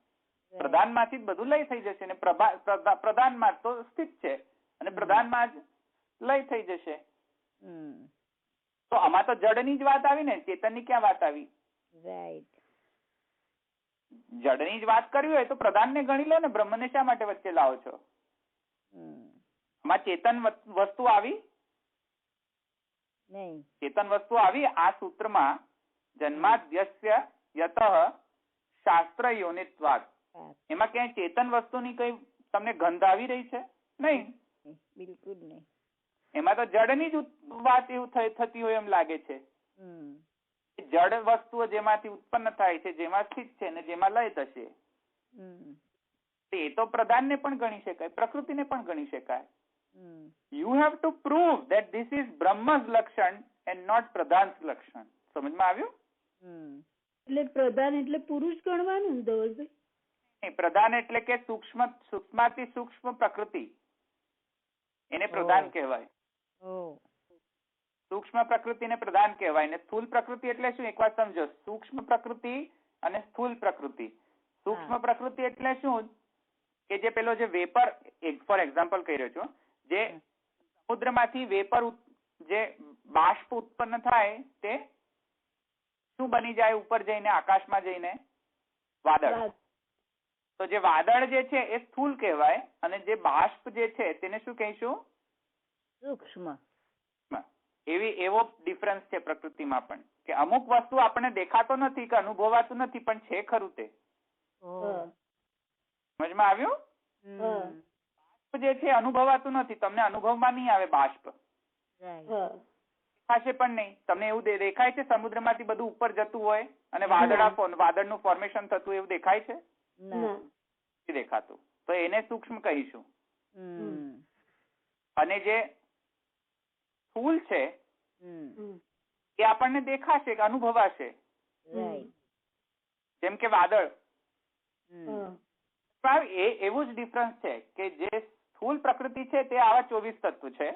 પ્રધાનમાંથી જ બધું લય થઈ જશે, અને પ્રધાનમાં તો સ્થિત છે અને પ્રધાનમાં જ લય થઈ જશે. તો આમાં તો જડની જ વાત આવી ને, ચેતનની ક્યાં વાત આવી? જડની જ વાત કરવી હોય તો પ્રધાનને ગણી લો ને, બ્રહ્મને શા માટે વચ્ચે લાવો છો? આમાં ચેતન વસ્તુ આવી નહીં. ચેતન વસ્તુ આવી આ સૂત્રમાં જન્માદ્યસ્ય યતઃ શાસ્ત્ર યોનિત્વાદ. એમાં ક્યાંય ચેતન વસ્તુની કઈ તમને ગંધ આવી રહી છે? નહીં, બિલકુલ નહીં. એમાં તો જડની જ વાત એવું થતી હોય એમ લાગે છે. જડ વસ્તુઓ જેમાંથી ઉત્પન્ન થાય છે, જેમાં સ્થિત છે ને જેમાં લય થશે, એ તો પ્રધાનને પણ ગણી શકાય, પ્રકૃતિને પણ ગણી શકાય. You have to prove that this is Brahma's lakshan and not પ્રધાન લક્ષણ. સમજમાં આવ્યું? એટલે પ્રધાન એટલે પુરુષ ગણવાનું ને ધવલભાઈ? પ્રધાન એટલે કે સૂક્ષ્માતિ સૂક્ષ્મ પ્રકૃતિ, એને પ્રધાન કહેવાય. સૂક્ષ્મ પ્રકૃતિને પ્રધાન કહેવાય. ને સ્થૂલ પ્રકૃતિ એટલે શું? એક વાત સમજો. સૂક્ષ્મ પ્રકૃતિ અને સ્થૂલ પ્રકૃતિ. સૂક્ષ્મ પ્રકૃતિ એટલે શું? કે જે પેલો જે વેપર, ફોર એક્ઝામ્પલ કહી રહ્યો છું, જે સમુદ્રમાંથી વેપર, જે બાષ્પ ઉત્પન્ન થાય તે શું બની જાય ઉપર જઈને, આકાશમાં જઈને? વાદળ. તો જે વાદળ જે છે એ સ્થૂલ કહેવાય, અને જે બાષ્પ જે છે તેને શું કહીશું? સૂક્ષ્મ. એવો ડિફરન્સ છે પ્રકૃતિમાં પણ, કે અમુક વસ્તુ આપણને દેખાતો નથી કે અનુભવાતું નથી, પણ છે ખરું તે. સમજમાં આવ્યું? બાષ્પ જે છે અનુભવાતું નથી, તમને અનુભવમાં નહીં આવે બાષ્પ, દેખાશે પણ નહીં. તમને એવું દેખાય છે સમુદ્રમાંથી બધું ઉપર જતું હોય અને વાદળનું ફોર્મેશન થતું એવું દેખાય છે? નથી દેખાતું. તો એને સૂક્ષ્મ કહીશું. અને જે સ્થૂલ છે એ આપણને દેખાશે કે અનુભવાશે, જેમ કે વાદળ. એવું જ ડિફરન્સ છે કે જે સ્થૂલ પ્રકૃતિ છે તે આવા 24 તત્વ છે,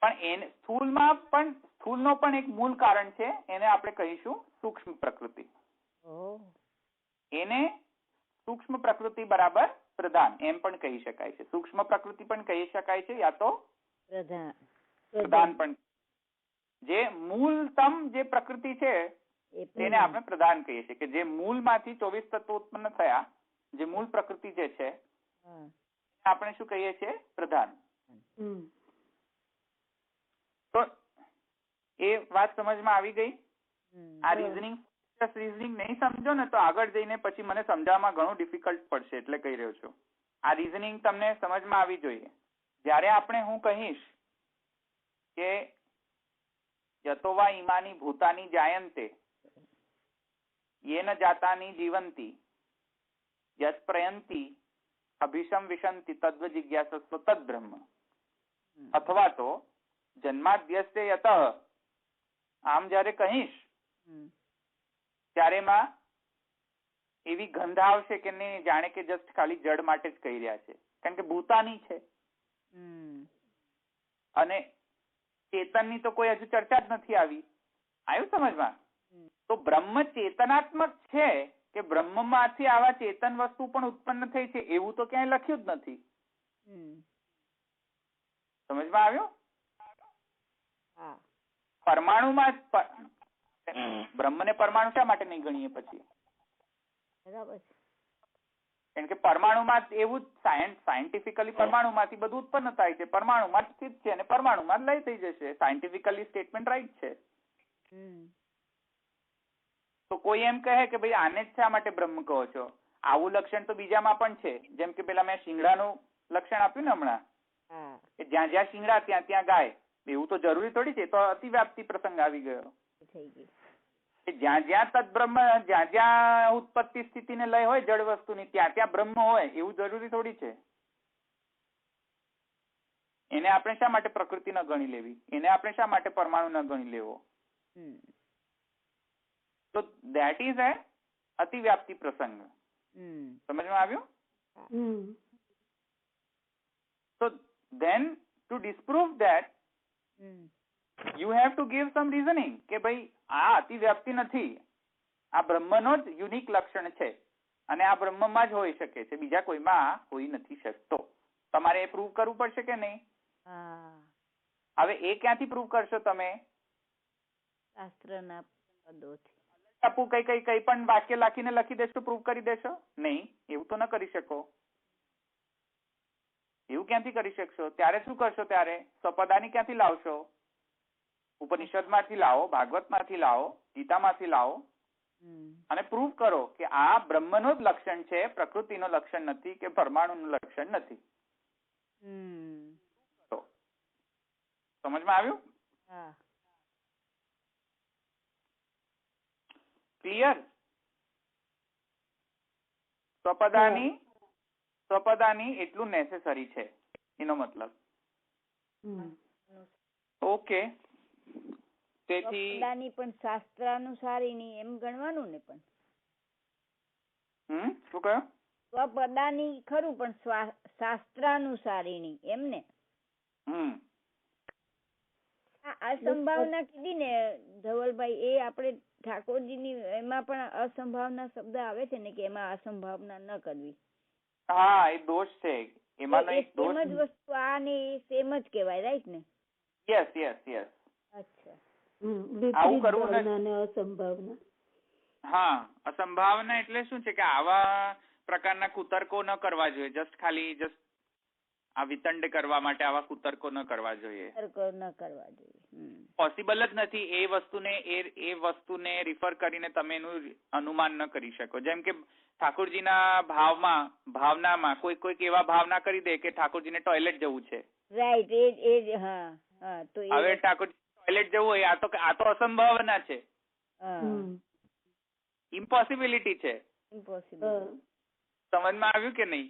પણ સ્થૂલનો પણ એક મૂળ કારણ છે, એને આપણે કહીશું સૂક્ષ્મ પ્રકૃતિ. એને સૂક્ષ્મ પ્રકૃતિ બરાબર પ્રધાન એમ પણ કહી શકાય છે. સૂક્ષ્મ પ્રકૃતિ પણ કહી શકાય છે, યા તો પ્રધાન પણ. જે મૂળતમ જે પ્રકૃતિ છે તેને આપણે પ્રધાન કહીએ છીએ, કે જે મૂળમાંથી 24 તત્વો ઉત્પન્ન થયા, જે મૂળ પ્રકૃતિ જે છે આપણે શું કહીએ છીએ? પ્રધાન. તો એ વાત સમજમાં આવી ગઈ? આ રીઝનિંગ નહીં સમજો ને તો આગળ જઈને પછી મને સમજાવવામાં ઘણું ડિફિકલ્ટ પડશે, એટલે કહી રહ્યો છું. આ રીઝનિંગ તમને સમજમાં આવી જોઈએ. જ્યારે હું કહીશ કે યતોવા ઈમાની ભૂતાની જાયંતે યેન જાતાની જીવંતી યત પ્રયંતી અભિષમ વિશંતિ તદ્વ જિજ્ઞાસસ્વ તદ બ્રહ્મ, અથવા તો જન્માદ્યસ્તે યત, આમ જયારે કહીશ ત્યારે એમાં એવી ગંધ આવશે કે નહીં, જાણે કે જસ્ટ ખાલી જડ માટે જ કહી રહ્યા છે, કારણ કે ભૂતાની છે અને ચેતનની તો કોઈ હજુ ચર્ચા જ નથી આવી. આવ્યું સમજમાં? તો બ્રહ્મ ચેતનાત્મક છે કે બ્રહ્મમાંથી આવા ચેતન વસ્તુ પણ ઉત્પન્ન થઈ છે એવું તો ક્યાંય લખ્યું જ નથી. સમજમાં આવ્યું? પરમાણુમાં બ્રહ્મને પરમાણુ શા માટે નહીં ગણીએ પછી? કારણ કે પરમાણુમાં એવું સાયન્ટિફિકલી પરમાણુમાંથી બધું ઉત્પન્ન થાય છે, પરમાણુમાં સ્થિત છે અને પરમાણુમાં લય થઈ જશે. સાયન્ટિફિકલી સ્ટેટમેન્ટ રાઈટ છે. તો કોઈ એમ કહે કે ભાઈ આને જ શા માટે બ્રહ્મ કહો છો? આવું લક્ષણ તો બીજામાં પણ છે. જેમ કે પેલા મેં શિંગડાનું લક્ષણ આપ્યું ને હમણાં, કે જ્યાં જ્યાં શિંગડા ત્યાં ત્યાં ગાય. એવું તો જરૂરી થોડી છે, તો અતિવ્યાપ્તિ પ્રસંગ આવી ગયો. જ્યાં જ્યાં તદબ્રહ્મ, જ્યાં જ્યાં ઉત્પત્તિ સ્થિતિ ને લય હોય જડ વસ્તુની, ત્યાં ત્યાં બ્રહ્મ હોય એવું જરૂરી થોડી છે. એને આપણે શા માટે પ્રકૃતિ ન ગણી લેવી? એને આપણે શા માટે પરમાણુ ન ગણી લેવો? તો ધેટ ઇઝ એ અતિવ્યાપ્તિ પ્રસંગ. સમજમાં આવ્યું? So then to disprove that you have to give some reasoning કે ભાઈ આ અતિવ્યાપ્તિ નથી, આ બ્રહ્મનો જ યુનિક લક્ષણ છે અને આ બ્રહ્મમાં જ હોઈ શકે છે, બીજા કોઈમાં હોઈ નથી શકતો. તમારે એ પ્રૂવ કરવું પડશે કે નહીં? હવે એ ક્યાંથી પ્રૂવ કરશો તમે? શાસ્ત્રના પદોથી. ટપુ કઈ પણ વાક્ય લખીને લખી દેશો, પ્રૂવ કરી દેશો? નહીં, એવું તો ન કરી શકો. એવું ક્યાંથી કરી શકશો? ત્યારે શું કરશો? ત્યારે સ્વપદાની ક્યાંથી લાવશો? ઉપનિષદમાંથી લાવો, ભાગવતમાંથી લાવો, ગીતામાંથી લાવો અને પ્રૂવ કરો કે આ બ્રહ્મનો જ લક્ષણ છે, પ્રકૃતિનો લક્ષણ નથી કે પરમાણુનું લક્ષણ નથી. સમજમાં આવ્યું? ક્લિયર? સ્વપદાની એટલું નેસેસરી છે એનો મતલબ. ઓકે, તેથી સ્વપદાની પણ શાસ્ત્રાનુસારીની એમ ગણવાનું ને. પણ શું કહ્યું? સ્વપદાની ખરું પણ શાસ્ત્રાનુસારીની એમ ને. અસંભાવના કીધી ને ધવલભાઈ, એ આપણે ઠાકોરજીની એમાં પણ અસંભાવના શબ્દ આવે છે ને, કે એમાં અસંભાવના ન કરવી. હા, એ દોષ છે એમાં. સેમ જ વસ્તુ આ ને સેમ જ કહેવાય, રાઈટ ને? યસ. અચ્છા, આવું કરવું નથી. અસંભાવના. હા, અસંભાવના એટલે શું છે કે આવા પ્રકારના કુતર્કો ન કરવા જોઈએ. જસ્ટ આ વિતંડ કરવા માટે આવા કુતર્કો ન કરવા જોઈએ. પોસિબલ જ નથી. એ વસ્તુને રિફર કરીને તમે એનું અનુમાન ન કરી શકો. જેમ કે ઠાકોરજીના ભાવનામાં કોઈક એવા ભાવના કરી દે કે ઠાકોરજીને ટોયલેટ જવું છે. રાઈટ, એ હા. તો હવે ઠાકોરજી ટોયલેટ જવું હોય, આ તો અસંભાવના છે, ઇમ્પોસિબિલિટી છે. સમજમાં આવ્યું કે નહીં?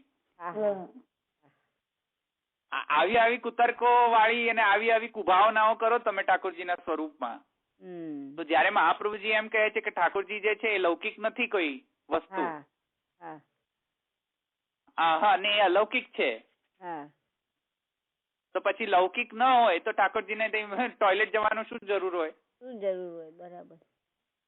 આવી કુતર્કો વાળી અને આવી કુભાવનાઓ કરો તમે ઠાકોરજીના સ્વરૂપમાં, તો જયારે મહાપ્રભુજી એમ કહે છે કે ઠાકોરજી જે છે એ લૌકિક નથી કોઈ વસ્તુ, ને એ અલૌકિક છે, તો પછી લૌકિક ન હોય તો ઠાકોરજીને ટોયલેટ જવાનું શું જરૂર હોય? બરાબર.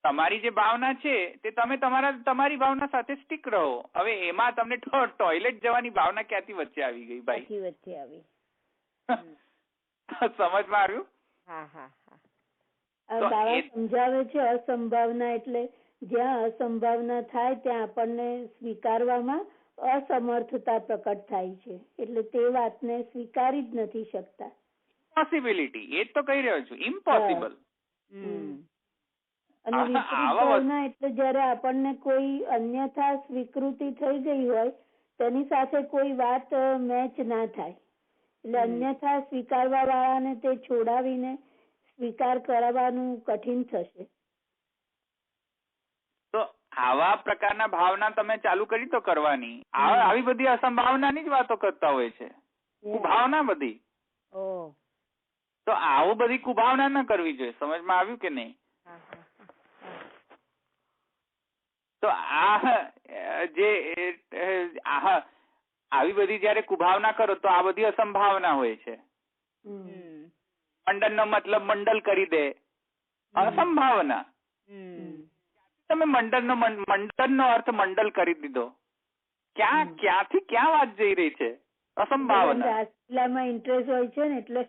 તમારી જે ભાવના છે તે તમે તમારી ભાવના સાથે સ્ટીક રહો. હવે એમાં તમને ટોયલેટ જવાની ભાવના ક્યાંથી વચ્ચે આવી ગઈ ભાઈ? વચ્ચે આવી. સમજમાં આવ્યું? બાબા સમજાવે છે અસંભાવના એટલે જ્યાં અસંભાવના થાય ત્યાં આપણને સ્વીકારવામાં અસમર્થતા પ્રકટ થાય છે, એટલે તે વાતને સ્વીકારી જ નથી શકતા. પોસિબિલિટી, એ જ તો કહી રહ્યો છું, ઇમ્પોસિબલ. અને વિપરીત ભાવના એટલે જયારે આપણને કોઈ અન્યથા સ્વીકૃતિ થઈ ગઈ હોય તેની સાથે કોઈ વાત મેચ ના થાય, એટલે અન્યથા સ્વીકારવા વાળાને તે છોડાવીને સ્વીકાર કરવાનું કઠિન થશે. તો આવા પ્રકારના ભાવના તમે ચાલુ કરી તો કરવાની. આવી બધી અસંભાવનાની જ વાતો કરતા હોય છે, કુભાવના બધી. તો આવું બધી કુભાવના ન કરવી જોઈએ. સમજમાં આવ્યું કે નહીં? તો આવી બધી જયારે કુભાવના કરો તો આ બધી અસંભાવના હોય છે. મંડળ નો મતલબ મંડલ કરી દે, અસંભાવના. તમે મંડળ નો અર્થ મંડલ કરી દીધો, ક્યાંથી ક્યાં વાત જઈ રહી છે? અસંભાવના. રાસલીલામાં ઇન્ટરેસ્ટ હોય છે ને એટલે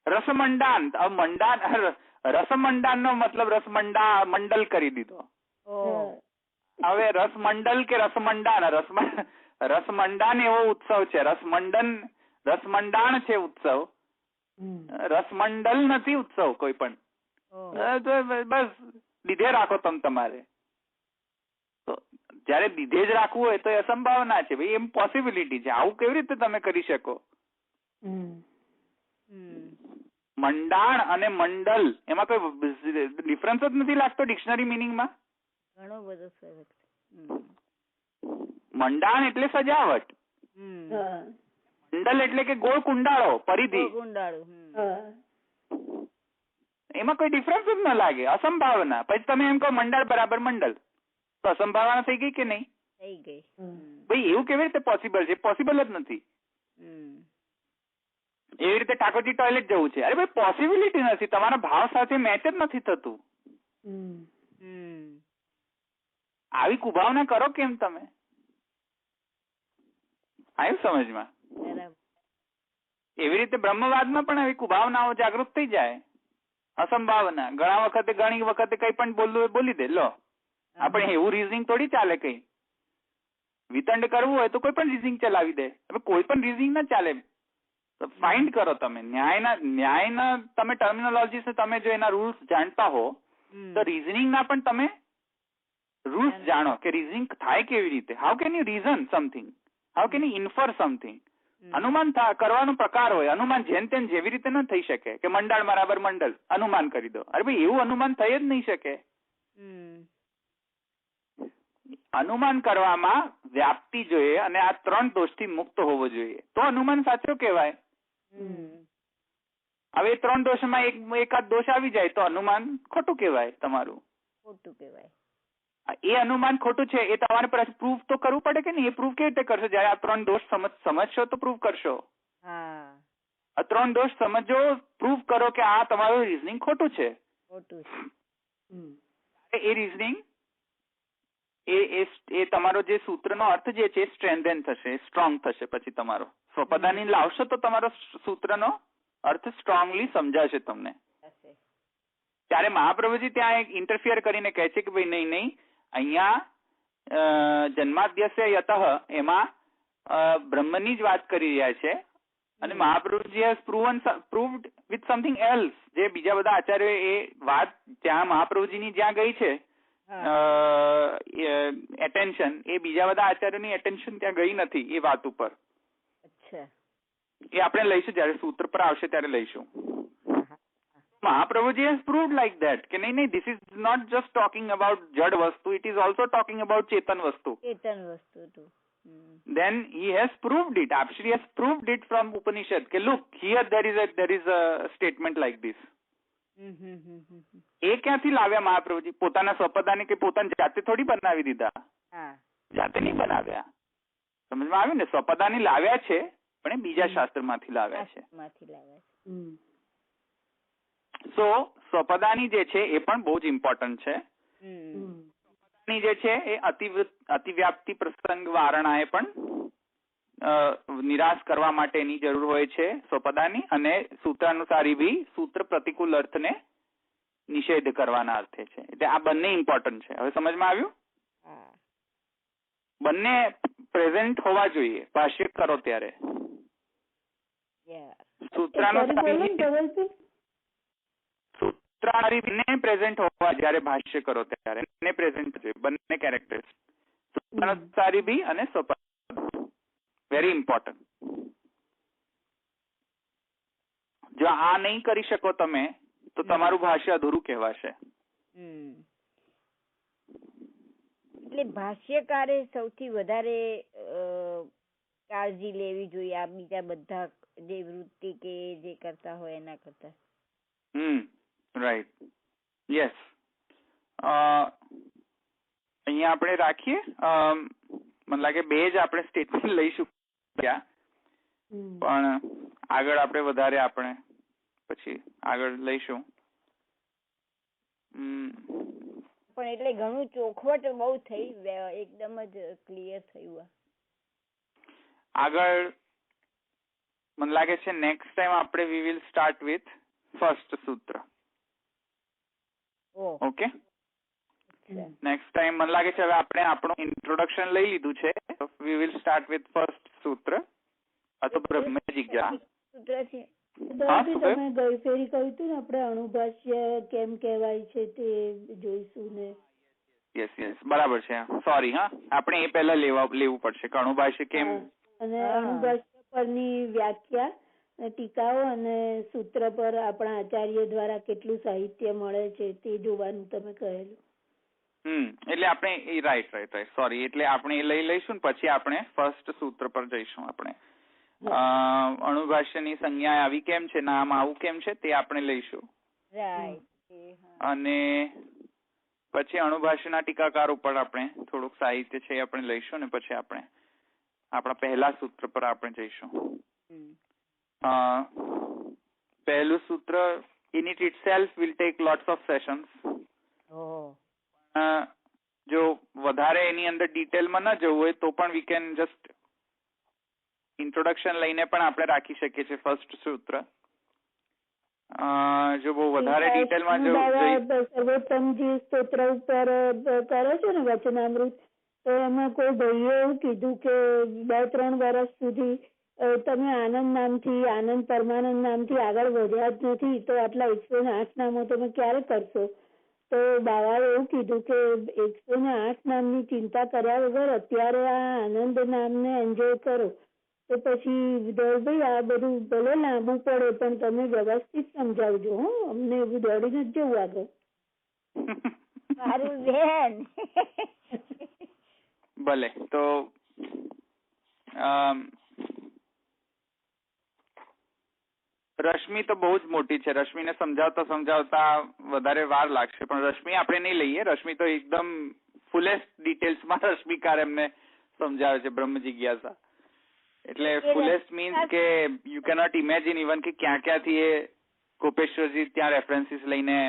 રસમંડાન. રસમંડાન નો મતલબ મંડલ કરી દીધો. હવે રસમંડલ કે રસમંડાન? રસમંડાન એવો ઉત્સવ છે, રસમંડાણ છે ઉત્સવ, રસમંડલ નથી ઉત્સવ કોઈ પણ. બસ લીધે રાખો તમે તમારે. તો જયારે લીધે જ રાખવું હોય તો એ અસંભાવના છે ભાઈ, એમ પોસિબિલિટી છે. આવું કેવી રીતે તમે કરી શકો? મંડાણ અને મંડલ એમાં કોઈ ડિફરન્સ જ નથી લાગતો ડિક્શનરી મિનિંગમાં? ઘણો બધો ફરક. મંડાણ એટલે સજાવટ, મંડલ એટલે કે ગોળ કુંડાળો, પરિધિ. એમાં કોઈ ડિફરન્સ જ ન લાગે, અસંભાવના. પછી તમે એમ કહો મંડળ બરાબર મંડલ, તો અસંભાવના થઈ ગઈ કે નહીં? થઈ ગઈ. ભાઈ એવું કેવી રીતે પોસિબલ છે? પોસિબલ જ નથી. એવી રીતે ઠાકોરજી ટોયલેટ જવું છે, અરે ભાઈ પોસિબિલિટી નથી, તમારા ભાવ સાથે મેચ જ નથી થતું. આવી કુભાવના કરો કેમ તમે? આવ્યું સમજમાં? એવી રીતે બ્રહ્મવાદમાં પણ આવી કુભાવનાઓ જાગૃત થઈ જાય. અસંભાવના ઘણી વખતે કઈ પણ બોલવું હોય બોલી દે. લો, આપણે એવું રીઝનિંગ થોડી ચાલે. કઈ વિતંડ કરવું હોય તો કોઈ પણ રીઝનિંગ ચલાવી દે. હવે કોઈ પણ રીઝનિંગ ના ચાલે. ફાઇન્ડ કરો તમે ન્યાયના તમે ટર્મિનોલોજીસ, તમે જો એના રૂલ્સ જાણતા હો તો રીઝનિંગ ના પણ તમે રૂલ્સ જાણો કે રીઝનિંગ થાય કેવી રીતે. How can you reason something, how can you infer something. અનુમાન કરવાનો પ્રકાર હોય. અનુમાન જેમ તેમ જેવી રીતે ન થઈ શકે કે મંડળ બરાબર મંડળ અનુમાન કરી દો. અરે ભાઈ એવું અનુમાન થઈ જ નહીં શકે. અનુમાન કરવામાં વ્યાપ્તિ જોઈએ અને આ 3 દોષથી મુક્ત હોવો જોઈએ તો અનુમાન સાચો કહેવાય. હવે 3 દોષમાં એકાદ દોષ આવી જાય તો અનુમાન ખોટું કહેવાય તમારું. ખોટું કહેવાય. એ અનુમાન ખોટું છે એ તમારે પ્રૂફ તો કરવું પડે કે નહીં? એ પ્રૂફ કેવી રીતે કરશો? જયારે આ 3 દોષ સમજશો તો પ્રૂફ કરશો. આ 3 દોષ સમજો, પ્રૂફ કરો કે આ તમારું રીઝનિંગ ખોટું છે. એ રીઝનિંગ એ તમારો જે સૂત્રનો અર્થ જે છે સ્ટ્રેન્થેન થશે, સ્ટ્રોંગ થશે. પછી તમારો સ્વપદાની લાવશો તો તમારો સૂત્રનો અર્થ સ્ટ્રોંગલી સમજાશે તમને. ત્યારે મહાપ્રભુજી ત્યાં એક ઇન્ટરફિયર કરીને કહે છે કે ભાઈ નહીં, અહીંયા જન્માદ્યસ્ય યતઃ એમાં બ્રહ્મની જ વાત કરી રહ્યા છે અને Mahaprabhuji has proved with something else. જે બીજા બધા આચાર્યો એ વાત ત્યાં મહાપ્રભુજીની જ્યાં ગઈ છે એટેન્શન, એ બીજા બધા આચાર્યોની એટેન્શન ત્યાં ગઈ નથી એ વાત ઉપર. એ આપણે લઈશું જયારે સૂત્ર પર આવશે ત્યારે લઈશું. Mahaprabhuji has proved like that કે નહીં, this is not just talking about jad vastu, it is also talking about chetan vastu. Chetan vastu too. Then he has proved it. Actually, he has proved it from Upanishad. કે look, here there is a statement like this. એ ક્યાંથી લાવ્યા મહાપ્રભુજી? પોતાના સ્વપદાને કે પોતાની જાતે થોડી બનાવી દીધા? જાતે નહીં બનાવ્યા. સમજમાં આવ્યું ને? સ્વપદાની લાવ્યા છે પણ એ બીજા શાસ્ત્રમાંથી લાવ્યા છે. સો સ્વપદાની જે છે એ પણ બહુ જ ઇમ્પોર્ટન્ટ છે. સ્વપદાની જે છે એ અતિવ્યાપ્તિ પ્રસંગ વારણાએ પણ નિરાશ કરવા માટેની જરૂર હોય છે સ્વપદાની, અને સૂત્રાનુસારી બી સૂત્ર પ્રતિકૂળ અર્થને નિષેધ કરવાના અર્થે છે. એટલે આ બંને ઇમ્પોર્ટન્ટ છે. હવે સમજમાં આવ્યું? બંને પ્રેઝન્ટ હોવા જોઈએ ભાષ્ય કરો ત્યારે. સૂત્રાનુસારી બંને પ્રેઝન્ટ હોવા જયારે ભાષ્ય કરો ત્યારે બંને પ્રેઝન્ટ છે, બંને કેરેક્ટર. સૂત્રાનુસારી બી અને સ્વપદ. Very important. જો આ નહીં કરી શકો તમે તો તમારું ભાષ્ય અધૂરું કહેવાશે. એટલે ભાષ્યકારે સૌથી વધારે કાળજી લેવી જોઈએ આ બીજા બધા જે વૃત્તિ કે જે કરતા હોય એના કરતા. રાઈટ. યસ. અહીંયા આપણે રાખીએ. મને લાગે 2 જ આપણે સ્ટેટમેન્ટ લઈશું, પણ આગળ આપણે વધારે આપણે પછી આગળ લઈશું. પણ એટલે ઘણું ચોખવટ બહુ થઈ, એકદમ જ ક્લિયર થયું. આગળ મને લાગે છે નેક્સ્ટ ટાઈમ આપણે we will start with first સૂત્ર. ઓકે, નેક્સ્ટ ટાઈમ મને લાગે છે હવે આપણે આપણું ઇન્ટ્રોડક્શન લઈ લીધું છે. We will start with first સૂત્ર અથવા બ્રહ્મ જિજ્ઞા. તમે ગઈ ફેરી કહ્યું હતું ને આપણે અણુભાષ્ય કેમ કહેવાય છે તે જોઈશું ને. યસ બરાબર છે. સોરી, આપણે એ પહેલા લેવું પડશે કે અણુભાષ્ય કેમ, અને અણુભાષ્ય પરની વ્યાખ્યા, ટીકાઓ અને સૂત્ર પર આપણા આચાર્ય દ્વારા કેટલું સાહિત્ય મળે છે તે જોવાનું તમે કહેલું. એટલે આપણે રાઈટ સોરી, એટલે આપણે એ લઈશું ને પછી આપણે ફર્સ્ટ સૂત્ર પર જઈશું. આપણે અણુભાષ્યની સંજ્ઞા આવી કેમ છે, નામ આવું કેમ છે તે આપણે લઈશું. અને પછી અણુભાષ્યના ટીકાકાર ઉપર આપણે થોડુંક સાહિત્ય છે એ આપણે લઈશું ને પછી આપણે આપણા પહેલા સૂત્ર પર આપણે જઈશું. પહેલું સૂત્ર in it itself will take lots of sessions. જો વધારે એની અંદર ડિટેલમાં ન જવું હોય તો પણ વી કેન જસ્ટ ઇન્ટ્રોડક્શન લઈને પણ આપણે રાખી શકીએ છીએ ફર્સ્ટ સૂત્ર. જો બહુ વધારે ડિટેલમાં સર્વોત્તમજી સ્તોત્ર ઉપર કરો છો ને વચનામૃત, તો એમાં કોઈ ભાઈએ એવું કીધું કે 2-3 વર્ષ સુધી તમે આનંદ નામથી, આનંદ પરમાનંદ નામથી આગળ વધ્યા જ નથી, તો આટલા 108 નામો તમે ક્યારે કરશો? તો બાબાએ એવું કીધું કે 108 નામની ચિંતા કર્યા વગર અત્યારે આ આનંદ નામને એન્જોય કરો. તો પછી દોડભાઈ આ બધું ભલે લાંબુ પડે પણ તમે વ્યવસ્થિત સમજાવજો. અમને એવું દોડી નથી જવું આગળ. સારું બેન. ભલે. તો રશ્મિ તો બહુ જ મોટી છે. રશ્મિને સમજાવતા વધારે વાર લાગશે, પણ રશ્મિ આપણે નહીં લઈએ. રશ્મિ તો એકદમ ફુલેસ્ટ ડિટેલ્સમાં રશ્મિકાર એમને સમજાવે છે બ્રહ્મ જિજ્ઞાસા. એટલે ફુલેસ્ટ મીન્સ કે યુ કેનોટ ઇમેજિન ઇવન કે ક્યાંથી એ ગોપેશ્વરજી ત્યાં રેફરન્સીસ લઈને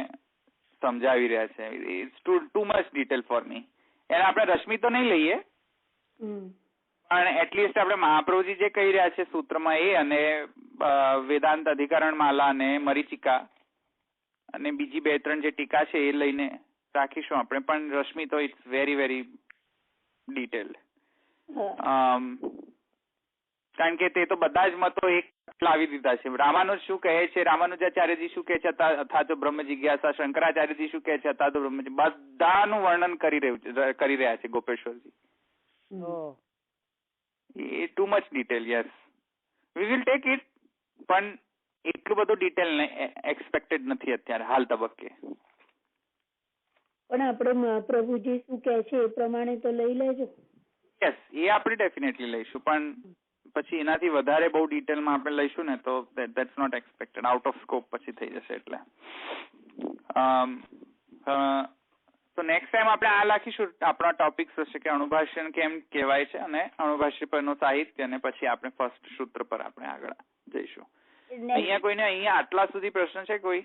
સમજાવી રહ્યા છે. It's too much detail for me. એને આપણે રશ્મિ તો નહીં લઈએ, પણ એટલીસ્ટ આપણે મહાપ્રભુજી જે કહી રહ્યા છે સૂત્રમાં એ, અને વેદાંત અધિકરણ માલા અને મરીચિકા અને બીજી 2-3 જે ટીકા છે એ લઈને રાખીશું આપણે. પણ રશ્મિ તો ઇટ્સ વેરી વેરી ડિટેલ્ડ. કારણ કે તે તો બધા જ મતો એક લાવી દીધા છે. રામાનુજ શું કહે છે, રામાનુજાચાર્યજી શું કહે છે અથવા તો બ્રહ્મ જિજ્ઞાસા, શંકરાચાર્યજી શું કહે છે અથવા તો બ્રહ્મ, બધાનું વર્ણન કરી રહ્યા છે ગોપેશ્વરજી. એ too much detail. Yes, we will take it, પણ એટલું બધું ડિટેલ એક્સપેક્ટેડ નથી અત્યારે હાલ તબક્કે. પણ આપણે પ્રભુજી શું કહે છે એ પ્રમાણે તો લઈ લેજો. યસ, એ આપણે ડેફિનેટલી લઈશું, પણ પછી એનાથી વધારે બહુ ડિટેલમાં આપણે લઈશું ને તો that's not expected, out of scope પછી થઈ જશે. એટલે તો નેક્સ્ટ ટાઈમ આપણે આ લખીશું. આપણા ટોપિક્સ હશે કે અણુભાષ્ય કેમ કહેવાય છે અને અણુભાષ્ય પરનું સાહિત્ય, અને પછી આપણે ફર્સ્ટ સૂત્ર પર આપણે આગળ જઈશું. અહીંયા આટલા સુધી પ્રશ્ન છે કોઈ?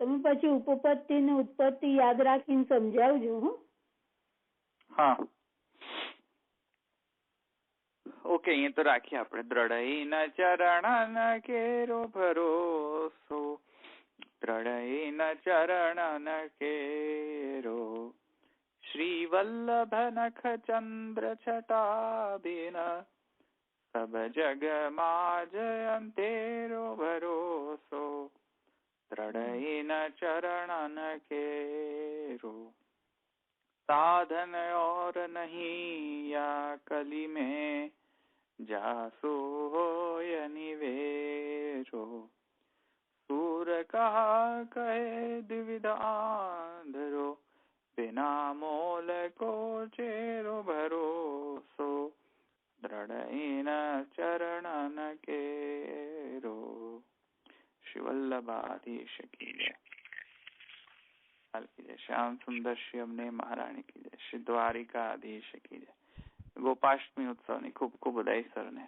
તમે પછી ઉપપત્તિ ને ઉત્પત્તિ યાદ રાખીને સમજાવજો. હા, ઓકે, અહીંયા તો રાખીએ આપણે. દ્રઢઈન ચરણ કેરો ભરોસો, દ્રઢઈન ચરણ કેરો, શ્રી વલ્લભ નખ ચંદ્ર છટાબિન, સબ જગ માં જયંતેરો ભરોસો, દ્રઢઈન ચરણ કેરો, साधन और नहीं या कली में, जासु होय निवेरो, सूर कहा कहे द्विविध आंधरो, बिना मोल को चेरो भरोસો, દ્રઢઈન ચરણ કેરો. શ્રી વલ્લભાધીશ કી જય. श्याम सुंदर श्री अमने महारानी की जय. श्री द्वारिकाधीश की जय. गोपाष्टमी उत्सव ની ખૂબ ખૂબ બધાઈ સરને.